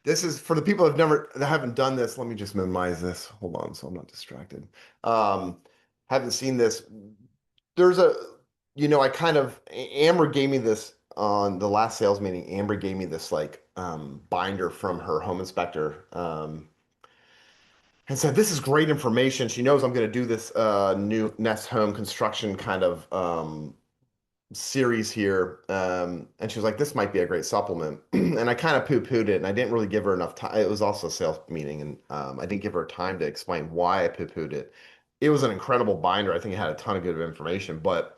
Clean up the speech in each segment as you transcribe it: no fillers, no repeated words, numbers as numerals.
This is for the people that haven't done this. Let me just minimize this. Hold on, so I'm not distracted. Haven't seen this. There's a, I kind of Amber gave me this on the last sales meeting. Amber gave me this like binder from her home inspector, and said this is great information. She knows I'm going to do this new Nest home construction kind of series here. And she was like, this might be a great supplement. And I kind of poo-pooed it, and I didn't really give her enough time. It was also a sales meeting, and I didn't give her time to explain why I poo-pooed it. It was an incredible binder. I think it had a ton of good information. But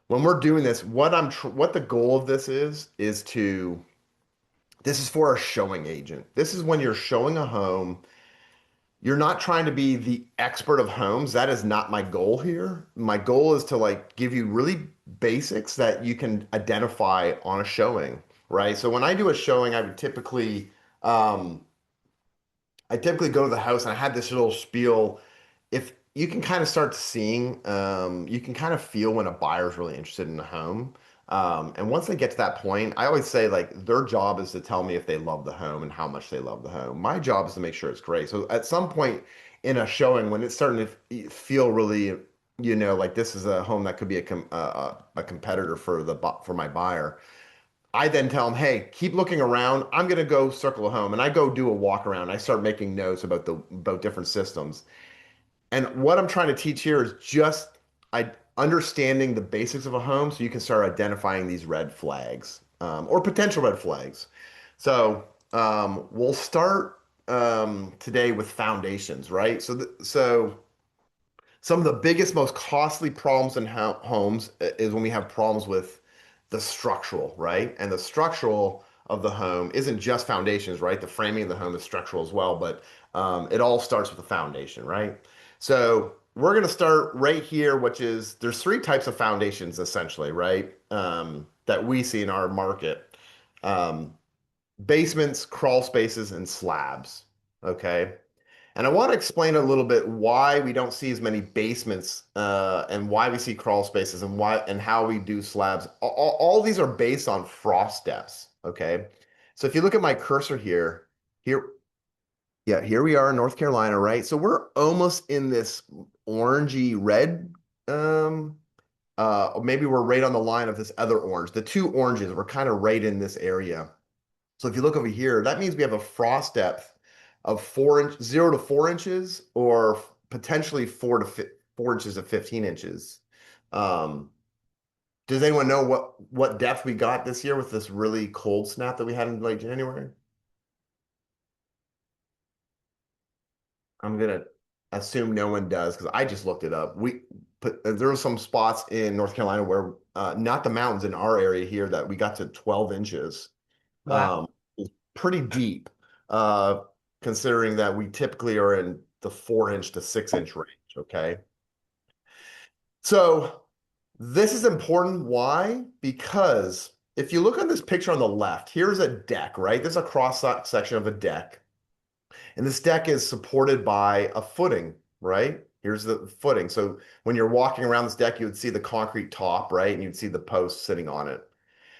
when we're doing this, what the goal of this is to this is for a showing agent. This is when you're showing a home. You're not trying to be the expert of homes. That is not my goal here. My goal is to like give you really basics that you can identify on a showing, right? So when I do a showing, um, I typically go to the house and I had this little spiel. If you can kind of start seeing, you can kind of feel when a buyer's really interested in the home. And once they get to that point, I always say like their job is to tell me if they love the home and how much they love the home. My job is to make sure it's great. So at some point in a showing, when it's starting to feel really, like this is a home that could be a competitor for for my buyer, I then tell them, hey, keep looking around. I'm going to go circle a home, and I go do a walk around. I start making notes about different systems. And what I'm trying to teach here is just understanding the basics of a home so you can start identifying these red flags or potential red flags. So we'll start today with foundations, right? So some of the biggest, most costly problems in homes is when we have problems with the structural, right? And the structural of the home isn't just foundations, right? The framing of the home is structural as well, but it all starts with the foundation, right? So we're going to start right here, which is there's three types of foundations essentially, right? That we see in our market. Um, Basements, crawl spaces, and slabs. Okay. And I want to explain a little bit why we don't see as many basements and why we see crawl spaces and why and how we do slabs. All these are based on frost depths. Okay. So if you look at my cursor here, yeah, here we are in North Carolina, right? So we're almost in this orangey red. Um, Maybe we're right on the line of this other orange. The two oranges, we're kind of right in this area. So if you look over here, that means we have a frost depth of 0 to 4 inches, or potentially 4 inches to 15 inches. Um, does anyone know what depth we got this year with this really cold snap that we had in late January? I'm gonna assume no one does because I just looked it up. There were some spots in North Carolina where not the mountains in our area here that we got to 12 inches. Wow. Um, it's pretty deep, uh, considering that we typically are in the 4 inch to 6 inch range. Okay. So this is important. Why? Because if you look on this picture on the left, here's a deck, right? There's a cross section of a deck. And this deck is supported by a footing, right? Here's the footing. So when you're walking around this deck, you would see the concrete top, right? And you'd see the post sitting on it.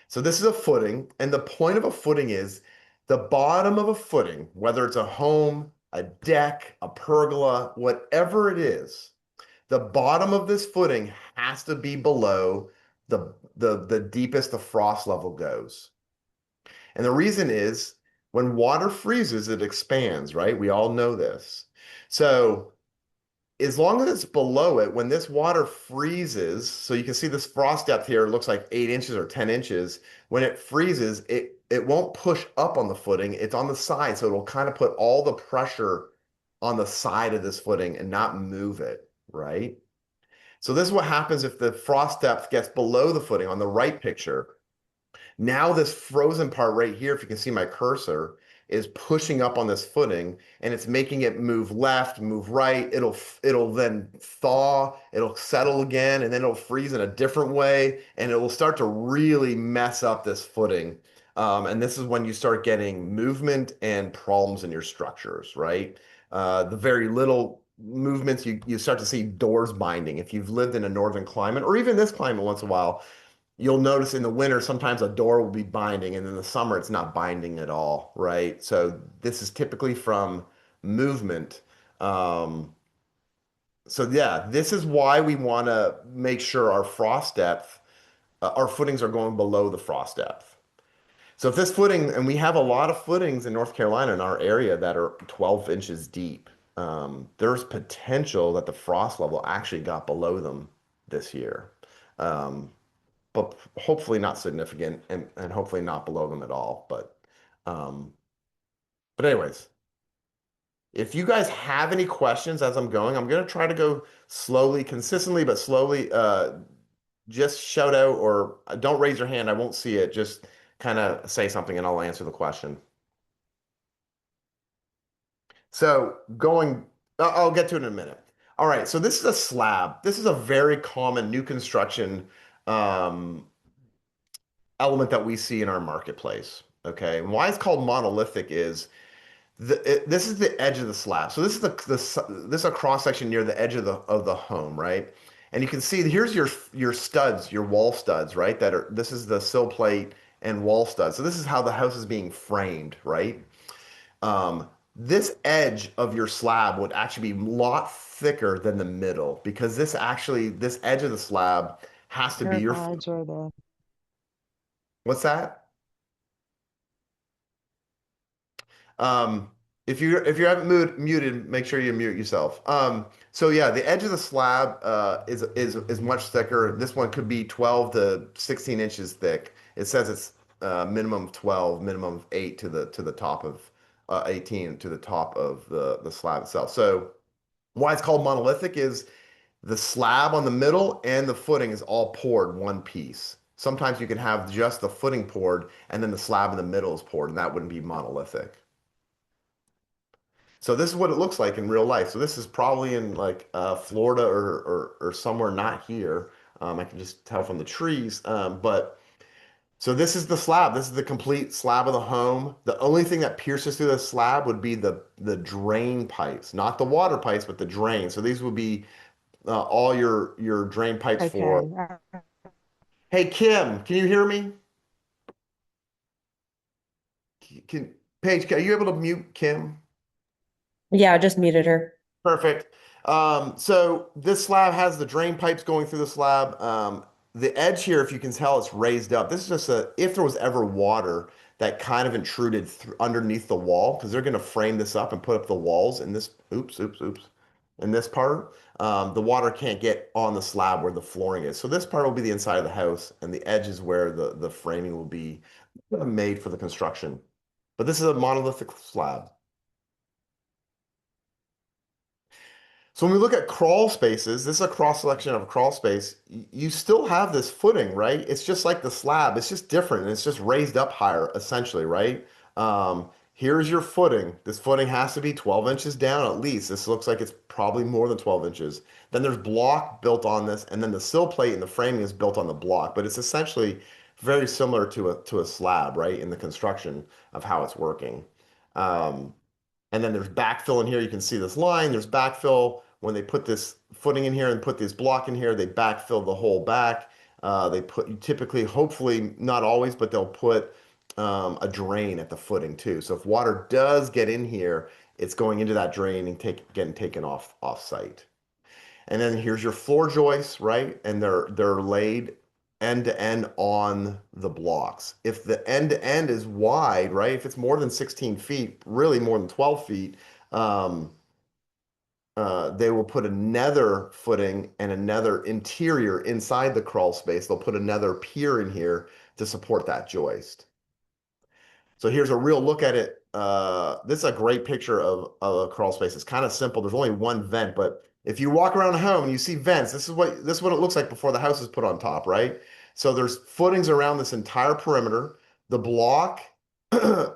So this is a footing, and the point of a footing is the bottom of a footing, whether it's a home, a deck, a pergola, whatever it is, the bottom of this footing has to be below the deepest the frost level goes. And the reason is when water freezes, it expands, right? We all know this. So as long as it's below it, when this water freezes, so you can see this frost depth here, it looks like 8 inches or 10 inches. When it freezes, it won't push up on the footing, it's on the side. So it'll kind of put all the pressure on the side of this footing and not move it, right? So this is what happens if the frost depth gets below the footing on the right picture. Now this frozen part right here, if you can see my cursor, is pushing up on this footing and it's making it move left, move right. It'll then thaw, it'll settle again, and then it'll freeze in a different way, and it will start to really mess up this footing. And this is when you start getting movement and problems in your structures, right? The very little movements, you start to see doors binding. If you've lived in a northern climate or even this climate once in a while, you'll notice in the winter sometimes a door will be binding, and in the summer it's not binding at all, right? So this is typically from movement. Um, so yeah, this is why we want to make sure our frost depth, our footings are going below the frost depth. So if this footing, and we have a lot of footings in North Carolina in our area that are 12 inches deep, there's potential that the frost level actually got below them this year. Um, but hopefully not significant and hopefully not below them at all. Um, but anyways, if you guys have any questions as I'm going, I'm going to try to go slowly, consistently, but slowly. Just shout out or don't raise your hand. I won't see it. Just kind of say something and I'll answer the question. So going, I'll get to it in a minute. All right, so this is a slab. This is a very common new construction um, element that we see in our marketplace. Okay, and why it's called monolithic is this is the edge of the slab. So this is this is a cross section near the edge of the home, right? And you can see here's your studs, your wall studs, right? That are this is the sill plate and wall studs. So this is how the house is being framed, right? This edge of your slab would actually be a lot thicker than the middle because this edge of the slab has to be Eric, your, hi, Jordan. what's that? Um, if you haven't muted, make sure you mute yourself. So yeah, the edge of the slab is much thicker. This one could be 12 to 16 inches thick. It says it's minimum of 12, minimum of 8 to the top of 18 to the top of the slab itself. So why it's called monolithic is the slab on the middle and the footing is all poured one piece. Sometimes you can have just the footing poured and then the slab in the middle is poured, and that wouldn't be monolithic. So this is what it looks like in real life. So this is probably in like Florida or somewhere not here. I can just tell from the trees. But so this is the slab. This is the complete slab of the home. The only thing that pierces through the slab would be the drain pipes, not the water pipes, but the drain. So these would be all your drain pipes for. Okay. Hey Kim, can you hear me? Can Paige, are you able to mute Kim? Yeah, I just muted her. Perfect. So this slab has the drain pipes going through the slab. The edge here, if you can tell, it's raised up. This is just if there was ever water that kind of intruded underneath the wall, because they're going to frame this up and put up the walls in this, oops, in this part, the water can't get on the slab where the flooring is. So this part will be the inside of the house, and the edge is where the framing will be made for the construction. But this is a monolithic slab. So when we look at crawl spaces, this is a cross section of a crawl space. You still have this footing, right? It's just like the slab. It's just different. And it's just raised up higher, essentially, right? Here's your footing. This footing has to be 12 inches down at least. This looks like it's probably more than 12 inches. Then there's block built on this, and then the sill plate and the framing is built on the block. But it's essentially very similar to a slab, right? In the construction of how it's working. Um, and then there's backfill in here. You can see this line. There's backfill. When they put this footing in here and put this block in here, they backfill the whole back. They put typically, hopefully, not always, but they'll put a drain at the footing too. So if water does get in here, it's going into that drain and getting taken off site. And then here's your floor joists, right? And they're laid end to end on the blocks. If the end to end is wide, right? If it's more than 16 feet, really more than 12 feet, um, they will put another footing and another interior inside the crawl space. They'll put another pier in here to support that joist. So here's a real look at it. This is a great picture of a crawl space. It's kind of simple. There's only one vent, but if you walk around the home and you see vents, this is what it looks like before the house is put on top, right? So there's footings around this entire perimeter. The block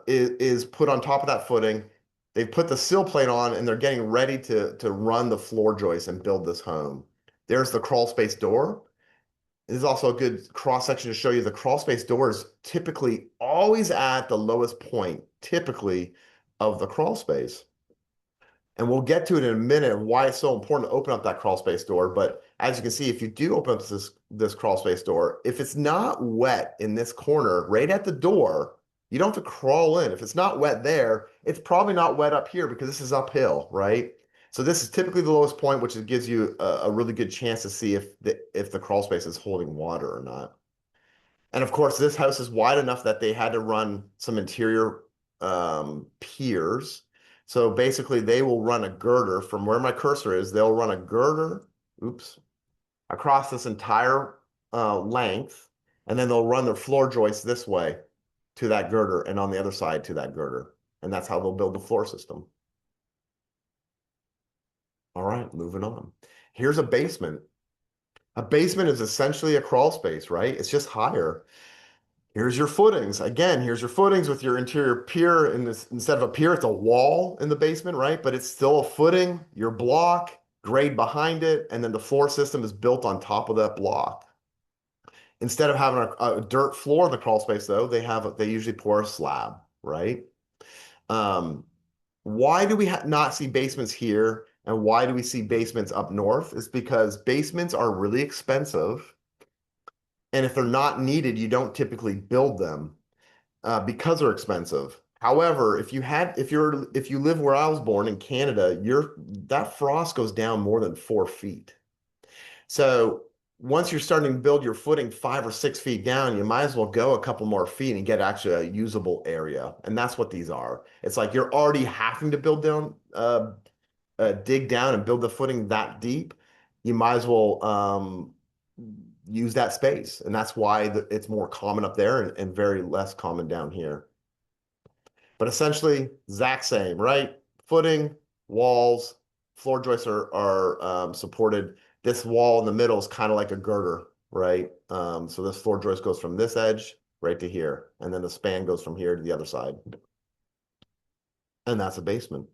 is put on top of that footing. They've put the sill plate on and they're getting ready to run the floor joist and build this home. There's the crawl space door. This is also a good cross section to show you the crawl space door is typically always at the lowest point, typically, of the crawl space. And we'll get to it in a minute of why it's so important to open up that crawl space door. But as you can see, if you do open up this crawl space door, if it's not wet in this corner right at the door, you don't have to crawl in. If it's not wet there, it's probably not wet up here because this is uphill, right? So this is typically the lowest point, which gives you a really good chance to see if the crawl space is holding water or not. And of course, this house is wide enough that they had to run some interior piers. So basically, they will run a girder from where my cursor is. They'll run a girder, oops, across this entire length, and then they'll run their floor joist this way to that girder and on the other side to that girder. And that's how they'll build the floor system. All right, moving on. Here's a basement. A basement is essentially a crawl space, right? It's just higher. Here's your footings. Again, here's your footings with your interior pier. In this, instead of a pier, it's a wall in the basement, right? But it's still a footing, your block, grade behind it, and then the floor system is built on top of that block. Instead of having a dirt floor in the crawl space, though, they usually pour a slab, right? Um, why do we not see basements here, and why do we see basements up north? It's because basements are really expensive, and if they're not needed, you don't typically build them because they're expensive. However, if you live where I was born in Canada, that frost goes down more than 4 feet. So once you're starting to build your footing 5 or 6 feet down, you might as well go a couple more feet and get actually a usable area. And that's what these are. It's like you're already having to dig down and build the footing that deep. You might as well use that space. And that's why it's more common up there and very less common down here. But essentially, exact same, right? Footing, walls, floor joists are supported. This wall in the middle is kind of like a girder, right? So this floor joist goes from this edge right to here, and then the span goes from here to the other side. And that's a basement.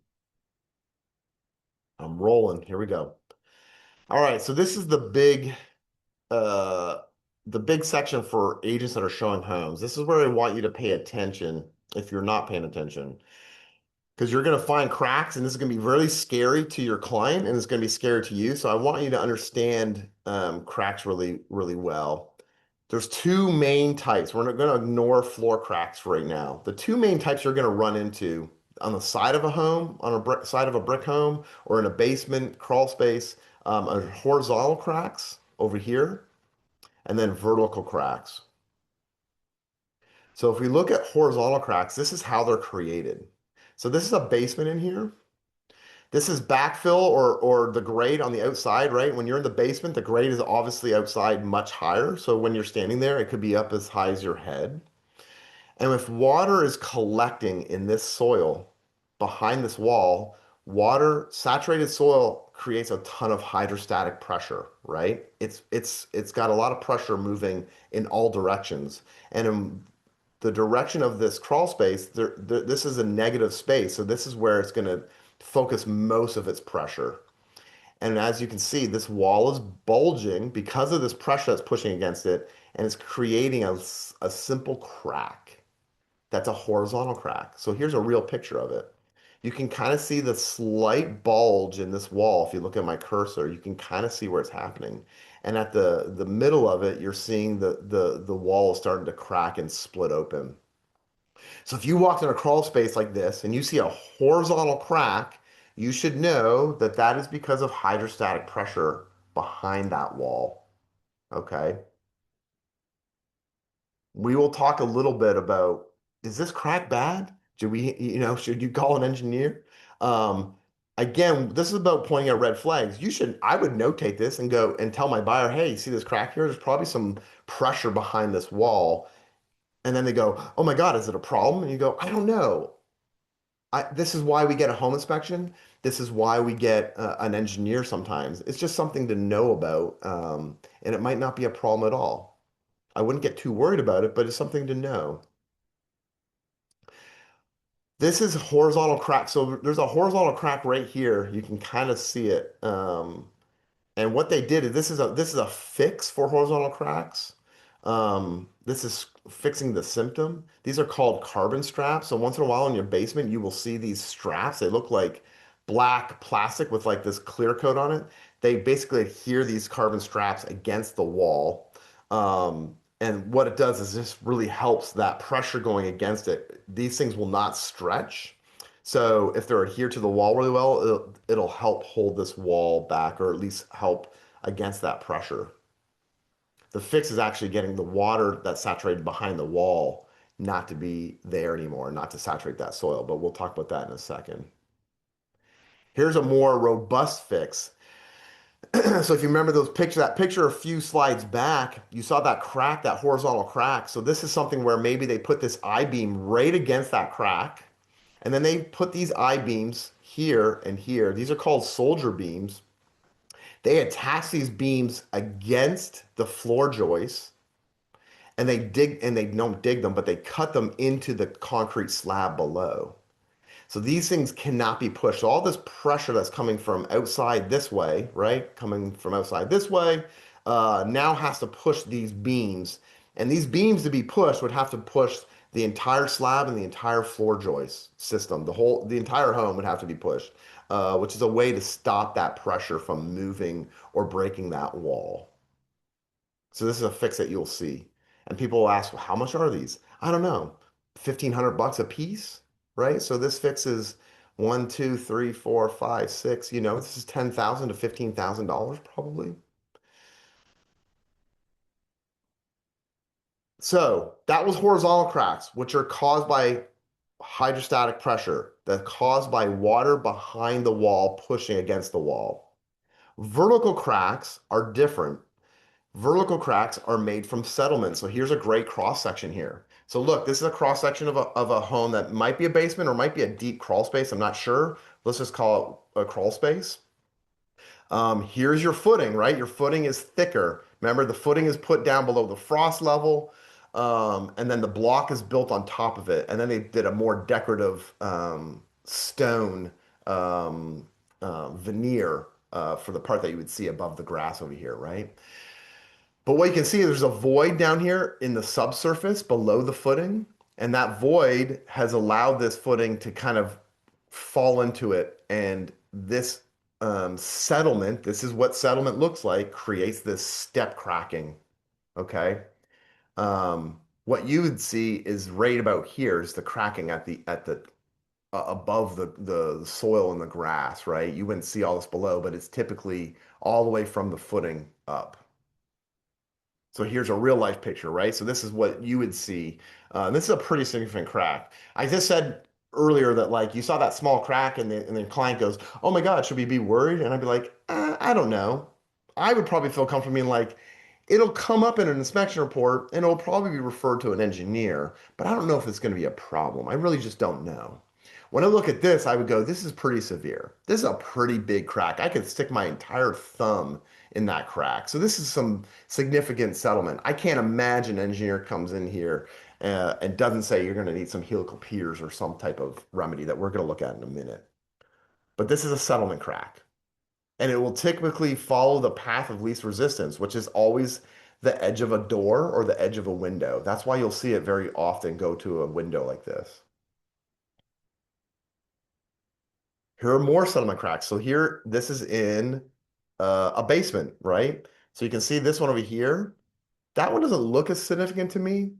I'm rolling. Here we go. All right, so this is uh the big section for agents that are showing homes. This is where I want you to pay attention if you're not paying attention. Because you're going to find cracks, and this is going to be really scary to your client, and it's going to be scary to you. So I want you to understand cracks really, really well. There's two main types. We're not going to ignore floor cracks right now. The two main types you're going to run into on the side of a home, on side of a brick home, or in a basement crawl space, are horizontal cracks over here, and then vertical cracks. So if we look at horizontal cracks, this is how they're created. So this is a basement in here. This is backfill or the grade on the outside, right? When you're in the basement, the grade is obviously outside much higher. So when you're standing there, it could be up as high as your head. And if water is collecting in this soil behind this wall, saturated soil creates a ton of hydrostatic pressure, right? It's got a lot of pressure moving in all directions. And in the direction of this crawl space, this is a negative space. So this is where it's going to focus most of its pressure. And as you can see, this wall is bulging because of this pressure that's pushing against it, and it's creating a simple crack. That's a horizontal crack. So here's a real picture of it. You can kind of see the slight bulge in this wall. If you look at my cursor, you can kind of see where it's happening. And at the middle of it, you're seeing the wall starting to crack and split open. So if you walked in a crawl space like this and you see a horizontal crack, you should know that that is because of hydrostatic pressure behind that wall. Okay. We will talk a little bit about, is this crack bad? Should you call an engineer? Um, Again, this is about pointing out red flags. I would notate this and go and tell my buyer, hey, you see this crack here? There's probably some pressure behind this wall. And then they go, oh my God, is it a problem? And you go, I don't know. This is why we get a home inspection. This is why we get an engineer sometimes. It's just something to know about, and it might not be a problem at all. I wouldn't get too worried about it, but it's something to know. This is horizontal crack. So there's a horizontal crack right here. You can kind of see it. And what they did is this is a fix for horizontal cracks. This is fixing the symptom. These are called carbon straps. So once in a while in your basement, you will see these straps. They look like black plastic with like this clear coat on it. They basically adhere these carbon straps against the wall. And what it does is just really helps that pressure going against it. These things will not stretch. So if they're adhered to the wall really well, it'll help hold this wall back or at least help against that pressure. The fix is actually getting the water that's saturated behind the wall not to be there anymore, not to saturate that soil. But we'll talk about that in a second. Here's a more robust fix. So if you remember that picture a few slides back, you saw that crack, that horizontal crack. So this is something where maybe they put this I-beam right against that crack, and then they put these I-beams here and here. These are called soldier beams. They attach these beams against the floor joists, and they don't dig them, but they cut them into the concrete slab below. So these things cannot be pushed. So all this pressure that's coming from outside this way, right? Coming from outside this way, now has to push these beams. And these beams to be pushed would have to push the entire slab and the entire floor joist system. The entire home would have to be pushed, which is a way to stop that pressure from moving or breaking that wall. So this is a fix that you'll see. And people will ask, well, how much are these? I don't know. 1,500 bucks a piece, right? So this fix is one, two, three, four, five, six, this is 10,000 to $15,000 probably. So that was horizontal cracks, which are caused by hydrostatic pressure, that's caused by water behind the wall pushing against the wall. Vertical cracks are different. Vertical cracks are made from settlement. So here's a great cross section here. So look, this is a cross section of a home that might be a basement or might be a deep crawl space. I'm not sure. Let's just call it a crawl space. Here's your footing, right? Your footing is thicker. Remember, the footing is put down below the frost level, and then the block is built on top of it. And then they did a more decorative stone veneer for the part that you would see above the grass over here, right? But what you can see, there's a void down here in the subsurface below the footing, and that void has allowed this footing to kind of fall into it. And this settlement, this is what settlement looks like, creates this step cracking. Okay. What you would see is right about here is the cracking at the above the soil and the grass, right? You wouldn't see all this below, but it's typically all the way from the footing up. So here's a real life picture, right? So this is what you would see. This is a pretty significant crack. I just said earlier that like you saw that small crack and the client goes, "Oh my God, should we be worried?" And I'd be like, I don't know. I would probably feel comfortable being like, it'll come up in an inspection report and it'll probably be referred to an engineer, but I don't know if it's going to be a problem. I really just don't know. When I look at this, I would go, this is pretty severe. This is a pretty big crack. I could stick my entire thumb in that crack. So this is some significant settlement. I can't imagine an engineer comes in here and doesn't say you're going to need some helical piers or some type of remedy that we're going to look at in a minute. But this is a settlement crack. And it will typically follow the path of least resistance, which is always the edge of a door or the edge of a window. That's why you'll see it very often go to a window like this. Here are more settlement cracks. So here, this is in a basement, right? So you can see this one over here. That one doesn't look as significant to me.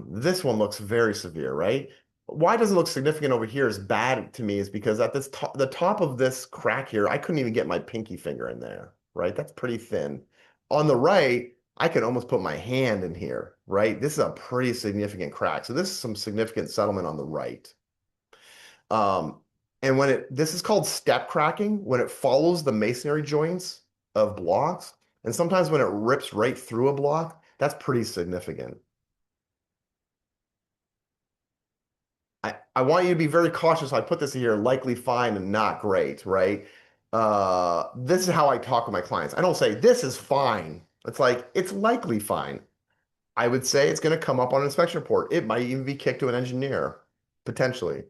This one looks very severe, right? Why does it look significant over here is bad to me is because at the top of this crack here, I couldn't even get my pinky finger in there, right? That's pretty thin. On the right, I can almost put my hand in here, right? This is a pretty significant crack. So this is some significant settlement on the right. Um, and this is called step cracking, when it follows the masonry joints of blocks, and sometimes when it rips right through a block, that's pretty significant. I want you to be very cautious. I put this here, likely fine and not great, right? This is how I talk with my clients. I don't say this is fine. It's like it's likely fine. I would say it's going to come up on an inspection report. It might even be kicked to an engineer, potentially.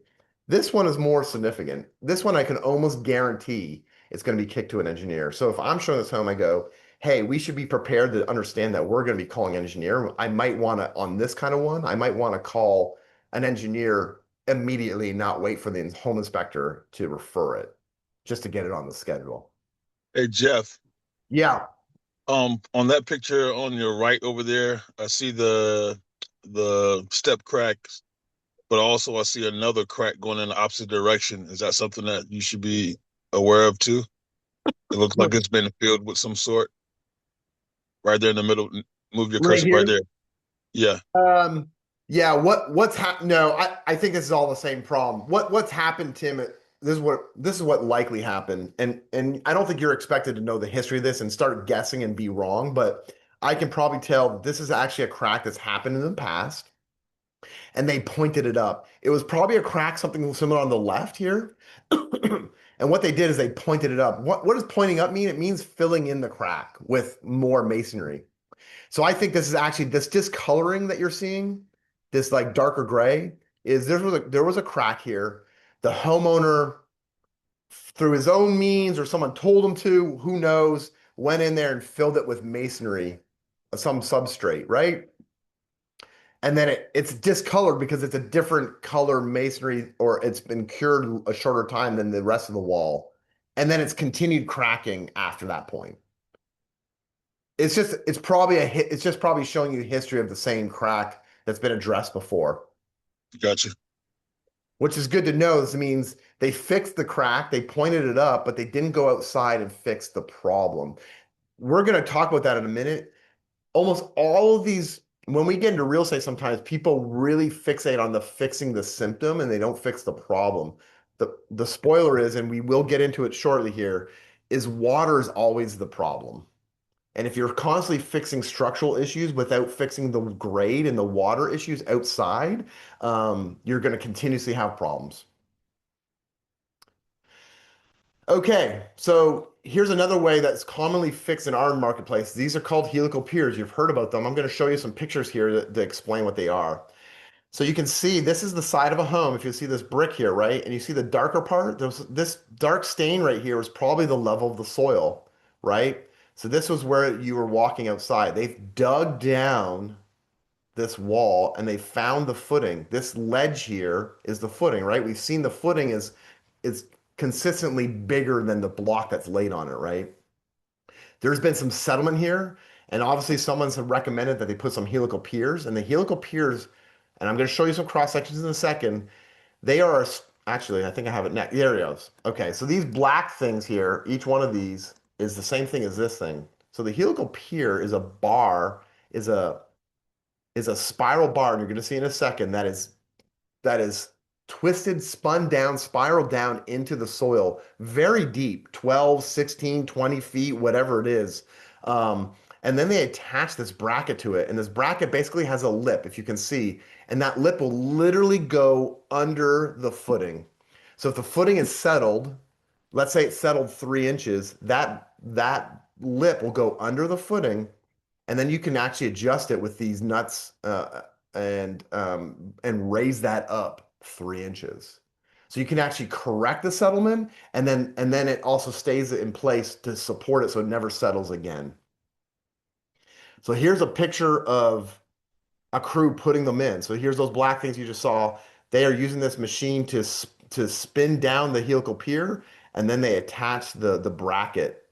This one is more significant. This one I can almost guarantee it's going to be kicked to an engineer. So if I'm showing this home, I go, hey, we should be prepared to understand that we're going to be calling an engineer. I might want to, on this kind of one, I might want to call an engineer immediately, not wait for the home inspector to refer it, just to get it on the schedule. Hey Jeff, Yeah. on that picture on your right over there, I see the step cracks, but also I see another crack going in the opposite direction. Is that something that you should be aware of too? It looks like it's been filled with some sort right there in the middle. Move your Right cursor right here. there. Yeah, Um, yeah, what's happened? No, I think this is all the same problem. What's happened, Tim? This is what likely happened, and I don't think you're expected to know the history of this and start guessing and be wrong, but I can probably tell that this is actually a crack that's happened in the past, and they pointed it up. It was probably a crack, something similar on the left here, and what they did is they pointed it up. What does pointing up mean? It means filling in the crack with more masonry. So I think this is actually this discoloring that you're seeing, this like darker gray, is there was a crack here. The homeowner, through his own means or someone told him to, who knows, went in there and filled it with masonry, some substrate, right? And then it's discolored because it's a different color masonry, or it's been cured a shorter time than the rest of the wall. And then it's continued cracking after that point. It's just probably showing you history of the same crack that's been addressed before, gotcha. which is good to know. This means they fixed the crack, they pointed it up, but they didn't go outside and fix the problem. We're going to talk about that in a minute. Almost all of these, when we get into real estate, sometimes people really fixate on the fixing the symptom and they don't fix the problem. The spoiler is, and we will get into it shortly here, is water is always the problem. And if you're constantly fixing structural issues without fixing the grade and the water issues outside, you're going to continuously have problems. Okay, so here's another way that's commonly fixed in our marketplace. These are called helical piers. You've heard about them. I'm going to show you some pictures here that explain what they are. So you can see this is the side of a home. If you see this brick here, right? And you see the darker part, this dark stain right here is probably the level of the soil, right? So this was where you were walking outside. They've dug down this wall and they found the footing. This ledge here is the footing, right? We've seen the footing is consistently bigger than the block that's laid on it, right? There's been some settlement here, and obviously someone's recommended that they put some helical piers, and the helical piers, and I'm going to show you some cross sections in a second. They are actually, I think I have it next. There it goes. Okay, so these black things here, each one of these is the same thing as this thing. So the helical pier is a bar, is a is a spiral bar, and you're going to see in a second that is twisted, spun down, spiraled down into the soil very deep, 12, 16, 20 feet, whatever it is. Um, and then they attach this bracket to it. And this bracket basically has a lip, if you can see. And that lip will literally go under the footing. So if the footing is settled, let's say it's settled 3 inches, that lip will go under the footing, and then you can actually adjust it with these nuts and raise that up 3 inches. So you can actually correct the settlement, and then it also stays in place to support it so it never settles again. So here's a picture of a crew putting them in. So here's those black things you just saw. They are using this machine to spin down the helical pier, and then they attach the bracket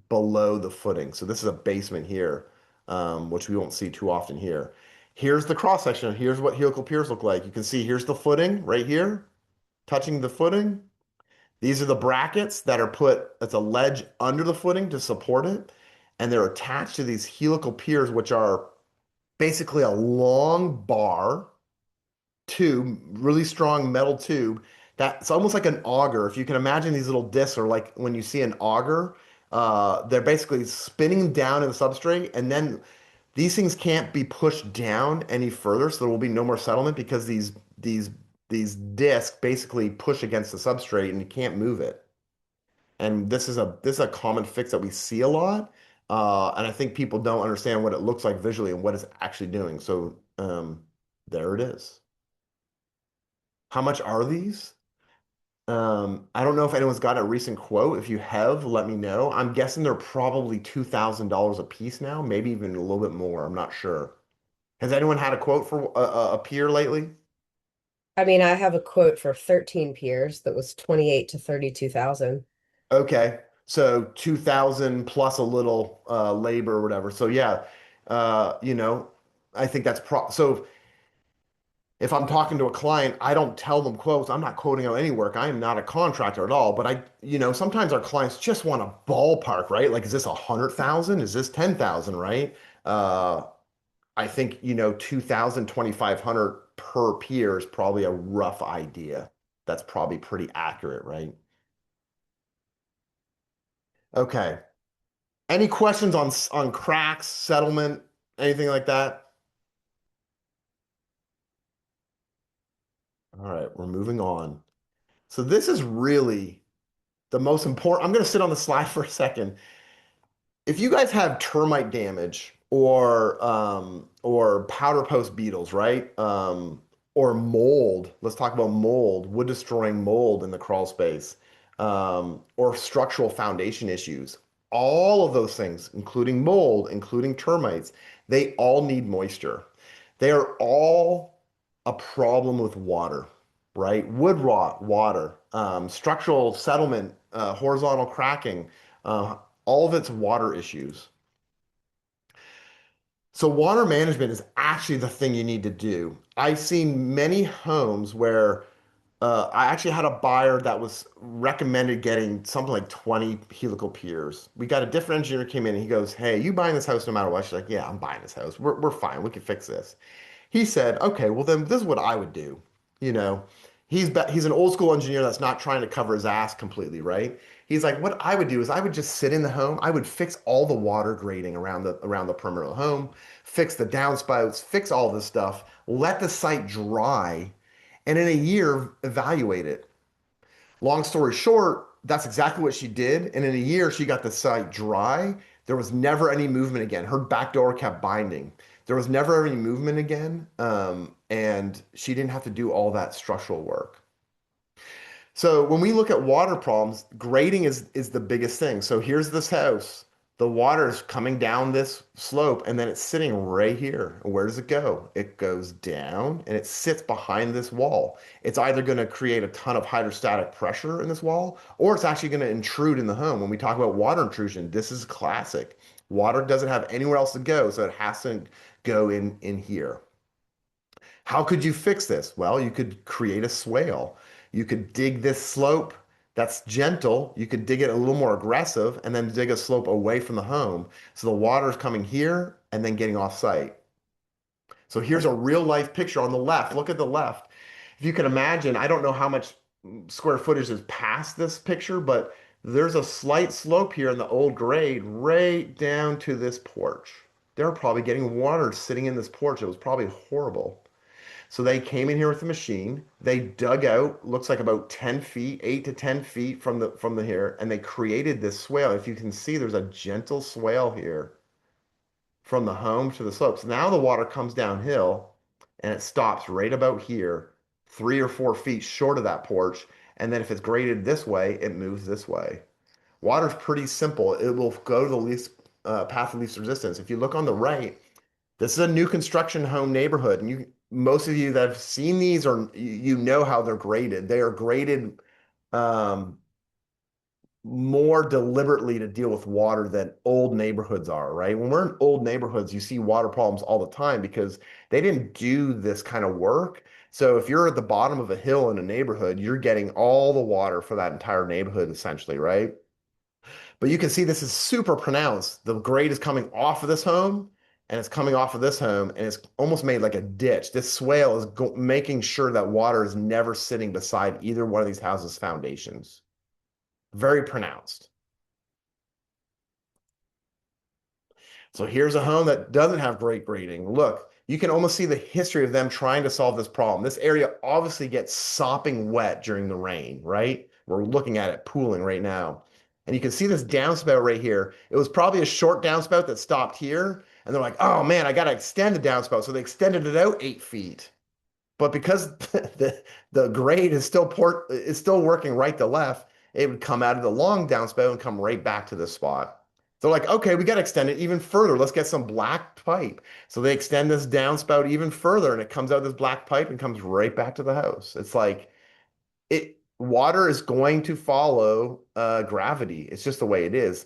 below the footing. So this is a basement here, which we won't see too often here. Here's the cross section. Here's what helical piers look like. You can see here's the footing right here, touching the footing. These are the brackets that are put, it's a ledge under the footing to support it. And they're attached to these helical piers, which are basically a long bar tube, really strong metal tube that's almost like an auger. If you can imagine, these little discs are like when you see an auger, they're basically spinning down in the substrate, and then these things can't be pushed down any further, so there will be no more settlement because these discs basically push against the substrate and you can't move it. And this is a common fix that we see a lot, and I think people don't understand what it looks like visually and what it's actually doing. So there it is. How much are these? I don't know if anyone's got a recent quote. If you have, let me know. I'm guessing they're probably $2,000 a piece now, maybe even a little bit more. I'm not sure. Has anyone had a quote for a pier lately? I mean, I have a quote for 13 peers that was 28 to 32,000. Okay. So 2,000 plus a little labor or whatever. So yeah, you know, I think that's so if I'm talking to a client, I don't tell them quotes. I'm not quoting out any work. I am not a contractor at all. But sometimes our clients just want a ballpark, right? Like, is this 100,000? Is this 10,000, right? Uh, I think, 2,000, 2,500 per pier is probably a rough idea. That's probably pretty accurate, right? Okay. Any questions on cracks, settlement, anything like that? All right, we're moving on. So this is really the most important. I'm going to sit on the slide for a second. If you guys have termite damage or powder post beetles, right? Or mold, let's talk about mold, wood destroying mold in the crawl space, or structural foundation issues. All of those things, including mold, including termites, they all need moisture. They are all a problem with water, right? Wood rot, water, structural settlement, horizontal cracking, all of it's water issues. So water management is actually the thing you need to do. I've seen many homes where I actually had a buyer that was recommended getting something like 20 helical piers. We got a different engineer came in and he goes, "Hey, you buying this house no matter what?" She's like, "Yeah, I'm buying this house. We're fine. We can fix this." He said, "Okay, well then this is what I would do." You know, he's an old school engineer that's not trying to cover his ass completely, right? He's like, "What I would do is I would just sit in the home. I would fix all the water grading around the perimeter of the home, fix the downspouts, fix all this stuff, let the site dry, and in a year evaluate it." Long story short, that's exactly what she did. And in a year, she got the site dry. There was never any movement again. Her back door kept binding. There was never any movement again. And she didn't have to do all that structural work. So when we look at water problems, grading is the biggest thing. So here's this house. The water is coming down this slope and then it's sitting right here. Where does it go? It goes down and it sits behind this wall. It's either going to create a ton of hydrostatic pressure in this wall or it's actually going to intrude in the home. When we talk about water intrusion, this is classic. Water doesn't have anywhere else to go, so it has to go in here. How could you fix this? Well, you could create a swale. You could dig this slope that's gentle. You could dig it a little more aggressive and then dig a slope away from the home. So the water is coming here and then getting off site. So here's a real life picture on the left. Look at the left. If you can imagine, I don't know how much square footage is past this picture, but there's a slight slope here in the old grade right down to this porch. They're probably getting water sitting in this porch. It was probably horrible. So they came in here with the machine. They dug out, looks like about 10 feet, 8 to 10 feet from the here, and they created this swale. If you can see, there's a gentle swale here from the home to the slopes. Now the water comes downhill and it stops right about here, 3 or 4 feet short of that porch. And then if it's graded this way, it moves this way. Water's pretty simple. It will go to the least path of least resistance. If you look on the right, this is a new construction home neighborhood, and most of you that have seen these or you know how they're graded. They are graded um, more deliberately to deal with water than old neighborhoods are, right? When we're in old neighborhoods, you see water problems all the time because they didn't do this kind of work. So if you're at the bottom of a hill in a neighborhood, you're getting all the water for that entire neighborhood essentially, right? But you can see this is super pronounced. The grade is coming off of this home and it's coming off of this home and it's almost made like a ditch. This swale is making sure that water is never sitting beside either one of these houses' foundations. Very pronounced. So here's a home that doesn't have great grading. Look, you can almost see the history of them trying to solve this problem. This area obviously gets sopping wet during the rain, right? We're looking at it pooling right now. And you can see this downspout right here. It was probably a short downspout that stopped here. And they're like, oh man, I got to extend the downspout. So they extended it out 8 feet. But because the grade is still working right to left, it would come out of the long downspout and come right back to this spot. They're like, okay, we got to extend it even further. Let's get some black pipe. So they extend this downspout even further and it comes out this black pipe and comes right back to the house. It's like water is going to follow gravity. It's just the way it is.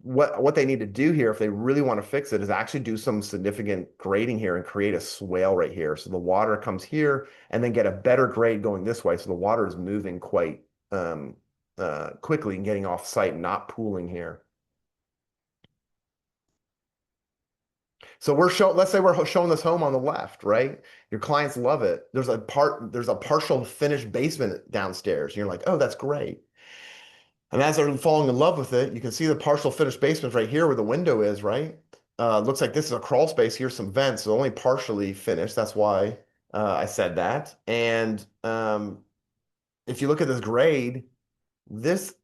What they need to do here, if they really want to fix it, is actually do some significant grading here and create a swale right here. So the water comes here and then get a better grade going this way. So the water is moving quite um, quickly and getting off site, not pooling here. So let's say we're showing this home on the left, right? Your clients love it. There's a partial finished basement downstairs. And you're like, oh, that's great. And as they're falling in love with it, you can see the partial finished basement right here where the window is, right? Looks like this is a crawl space. Here's some vents, so only partially finished. That's why I said that. And if you look at this grade, this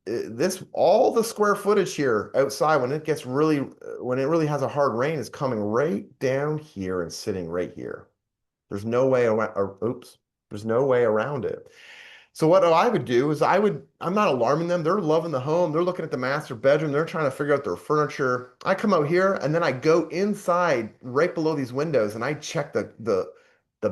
all the square footage here outside when it really has a hard rain is coming right down here and sitting right here. There's no way around, oops, there's no way around it. So what I would do is I'm not alarming them. They're loving the home. They're looking at the master bedroom. They're trying to figure out their furniture. I come out here and then I go inside right below these windows and I check the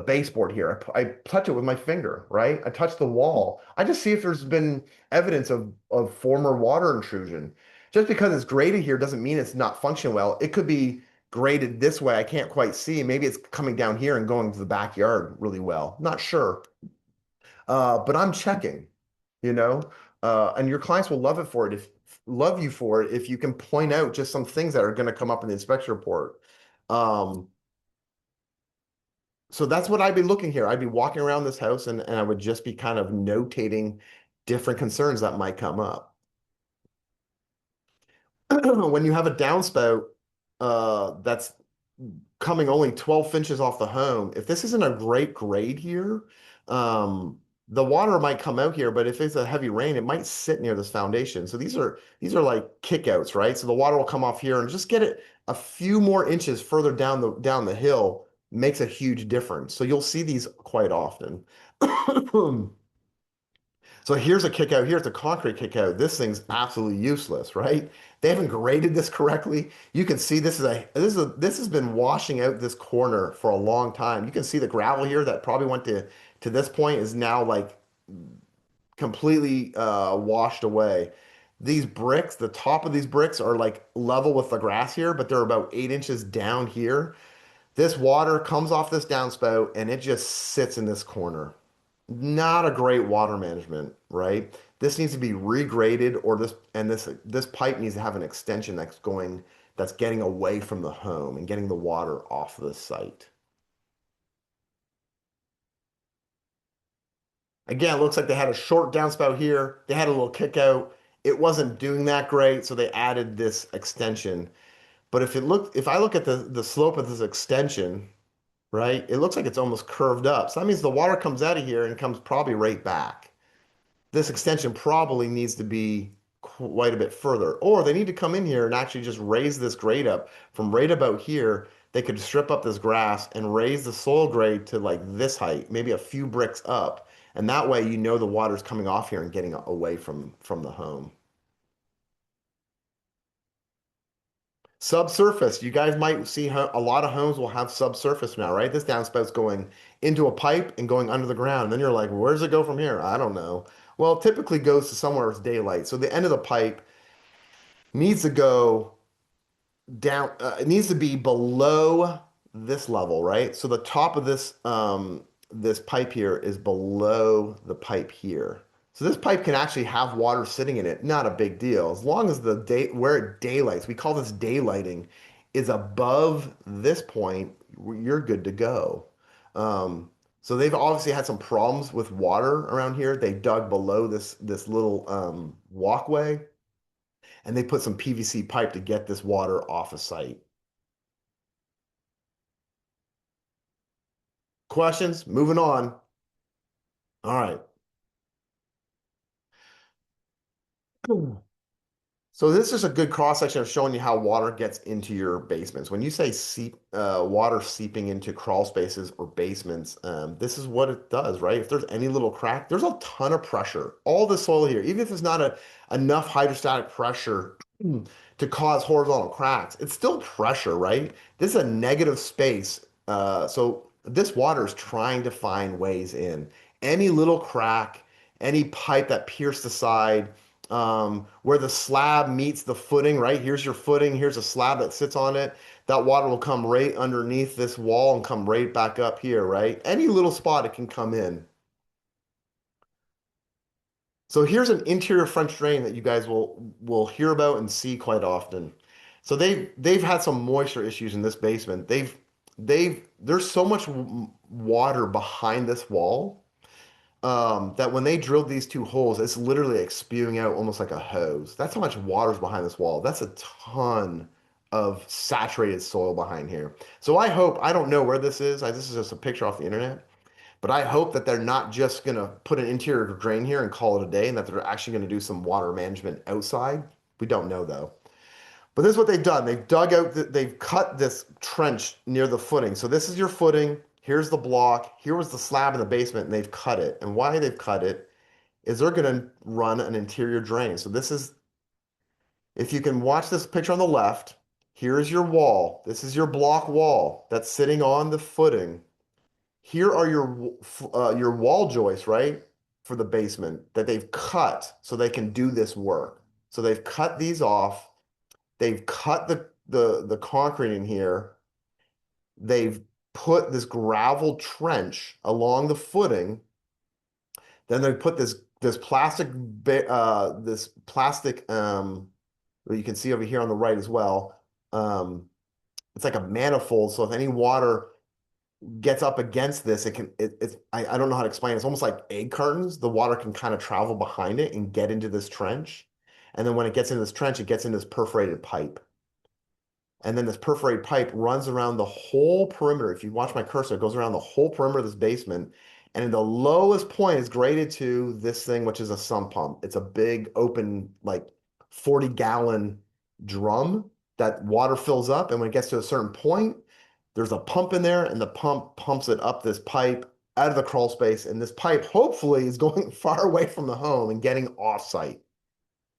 baseboard here. I touch it with my finger, right? I touch the wall. I just see if there's been evidence of former water intrusion. Just because it's graded here doesn't mean it's not functioning well. It could be graded this way. I can't quite see. Maybe it's coming down here and going to the backyard really well. Not sure. But I'm checking, you know, and your clients will love you for it if you can point out just some things that are going to come up in the inspection report. Um, so that's what I'd be looking here. I'd be walking around this house and I would just be kind of notating different concerns that might come up. When you have a downspout that's coming only 12 inches off the home, if this isn't a great grade here, the water might come out here, but if it's a heavy rain, it might sit near this foundation. So these are like kickouts, right? So the water will come off here and just get it a few more inches further down the hill makes a huge difference. So you'll see these quite often. So here's a kick out. Here's a concrete kick out. This thing's absolutely useless, right? They haven't graded this correctly. You can see this has been washing out this corner for a long time. You can see the gravel here that probably went to this point is now like completely washed away. These bricks, the top of these bricks are like level with the grass here, but they're about 8 inches down here. This water comes off this downspout and it just sits in this corner. Not a great water management, right? This needs to be regraded or this pipe needs to have an extension that's getting away from the home and getting the water off the site. Again, it looks like they had a short downspout here. They had a little kick out. It wasn't doing that great, so they added this extension. But if I look at the slope of this extension, right, it looks like it's almost curved up. So that means the water comes out of here and comes probably right back. This extension probably needs to be quite a bit further, or they need to come in here and actually just raise this grade up from right about here. They could strip up this grass and raise the soil grade to like this height, maybe a few bricks up. And that way, you know the water's coming off here and getting away from the home. Subsurface, you guys might see a lot of homes will have subsurface now, right? This downspouts going into a pipe and going under the ground. And then you're like, where does it go from here? I don't know. Well, it typically goes to somewhere with daylight. So the end of the pipe needs to go down, it needs to be below this level, right? So the top of this pipe here is below the pipe here. So this pipe can actually have water sitting in it, not a big deal. As long as where it daylights, we call this daylighting, is above this point, you're good to go. So they've obviously had some problems with water around here. They dug below this little walkway, and they put some PVC pipe to get this water off of site. Questions? Moving on. All right. So this is a good cross section of showing you how water gets into your basements. When you say water seeping into crawl spaces or basements, this is what it does, right? If there's any little crack, there's a ton of pressure. All the soil here, even if it's not enough hydrostatic pressure to cause horizontal cracks, it's still pressure, right? This is a negative space. So this water is trying to find ways in. Any little crack any pipe that pierced the side, where the slab meets the footing, right? Here's your footing, here's a slab that sits on it. That water will come right underneath this wall and come right back up here, right? Any little spot it can come in. So here's an interior French drain that you guys will hear about and see quite often. So they've had some moisture issues in this basement. There's so much water behind this wall, that when they drilled these two holes, it's literally like spewing out almost like a hose. That's how much water's behind this wall. That's a ton of saturated soil behind here. So I don't know where this is. This is just a picture off the internet. But I hope that they're not just going to put an interior drain here and call it a day, and that they're actually going to do some water management outside. We don't know though. But this is what they've done. They've dug out, they've cut this trench near the footing. So this is your footing. Here's the block. Here was the slab in the basement, and they've cut it. And why they've cut it is they're going to run an interior drain. So this is, if you can watch this picture on the left, here's your wall. This is your block wall that's sitting on the footing. Here are your wall joists, right, for the basement that they've cut so they can do this work. So they've cut these off. They've cut the concrete in here. They've put this gravel trench along the footing. Then they put this plastic that you can see over here on the right as well. It's like a manifold, so if any water gets up against this, I don't know how to explain it. It's almost like egg cartons. The water can kind of travel behind it and get into this trench. And then when it gets in this trench, it gets in this perforated pipe. And then this perforated pipe runs around the whole perimeter. If you watch my cursor, it goes around the whole perimeter of this basement. And in the lowest point is graded to this thing, which is a sump pump. It's a big open, like 40-gallon drum that water fills up. And when it gets to a certain point, there's a pump in there, and the pump pumps it up this pipe out of the crawl space. And this pipe hopefully is going far away from the home and getting off-site.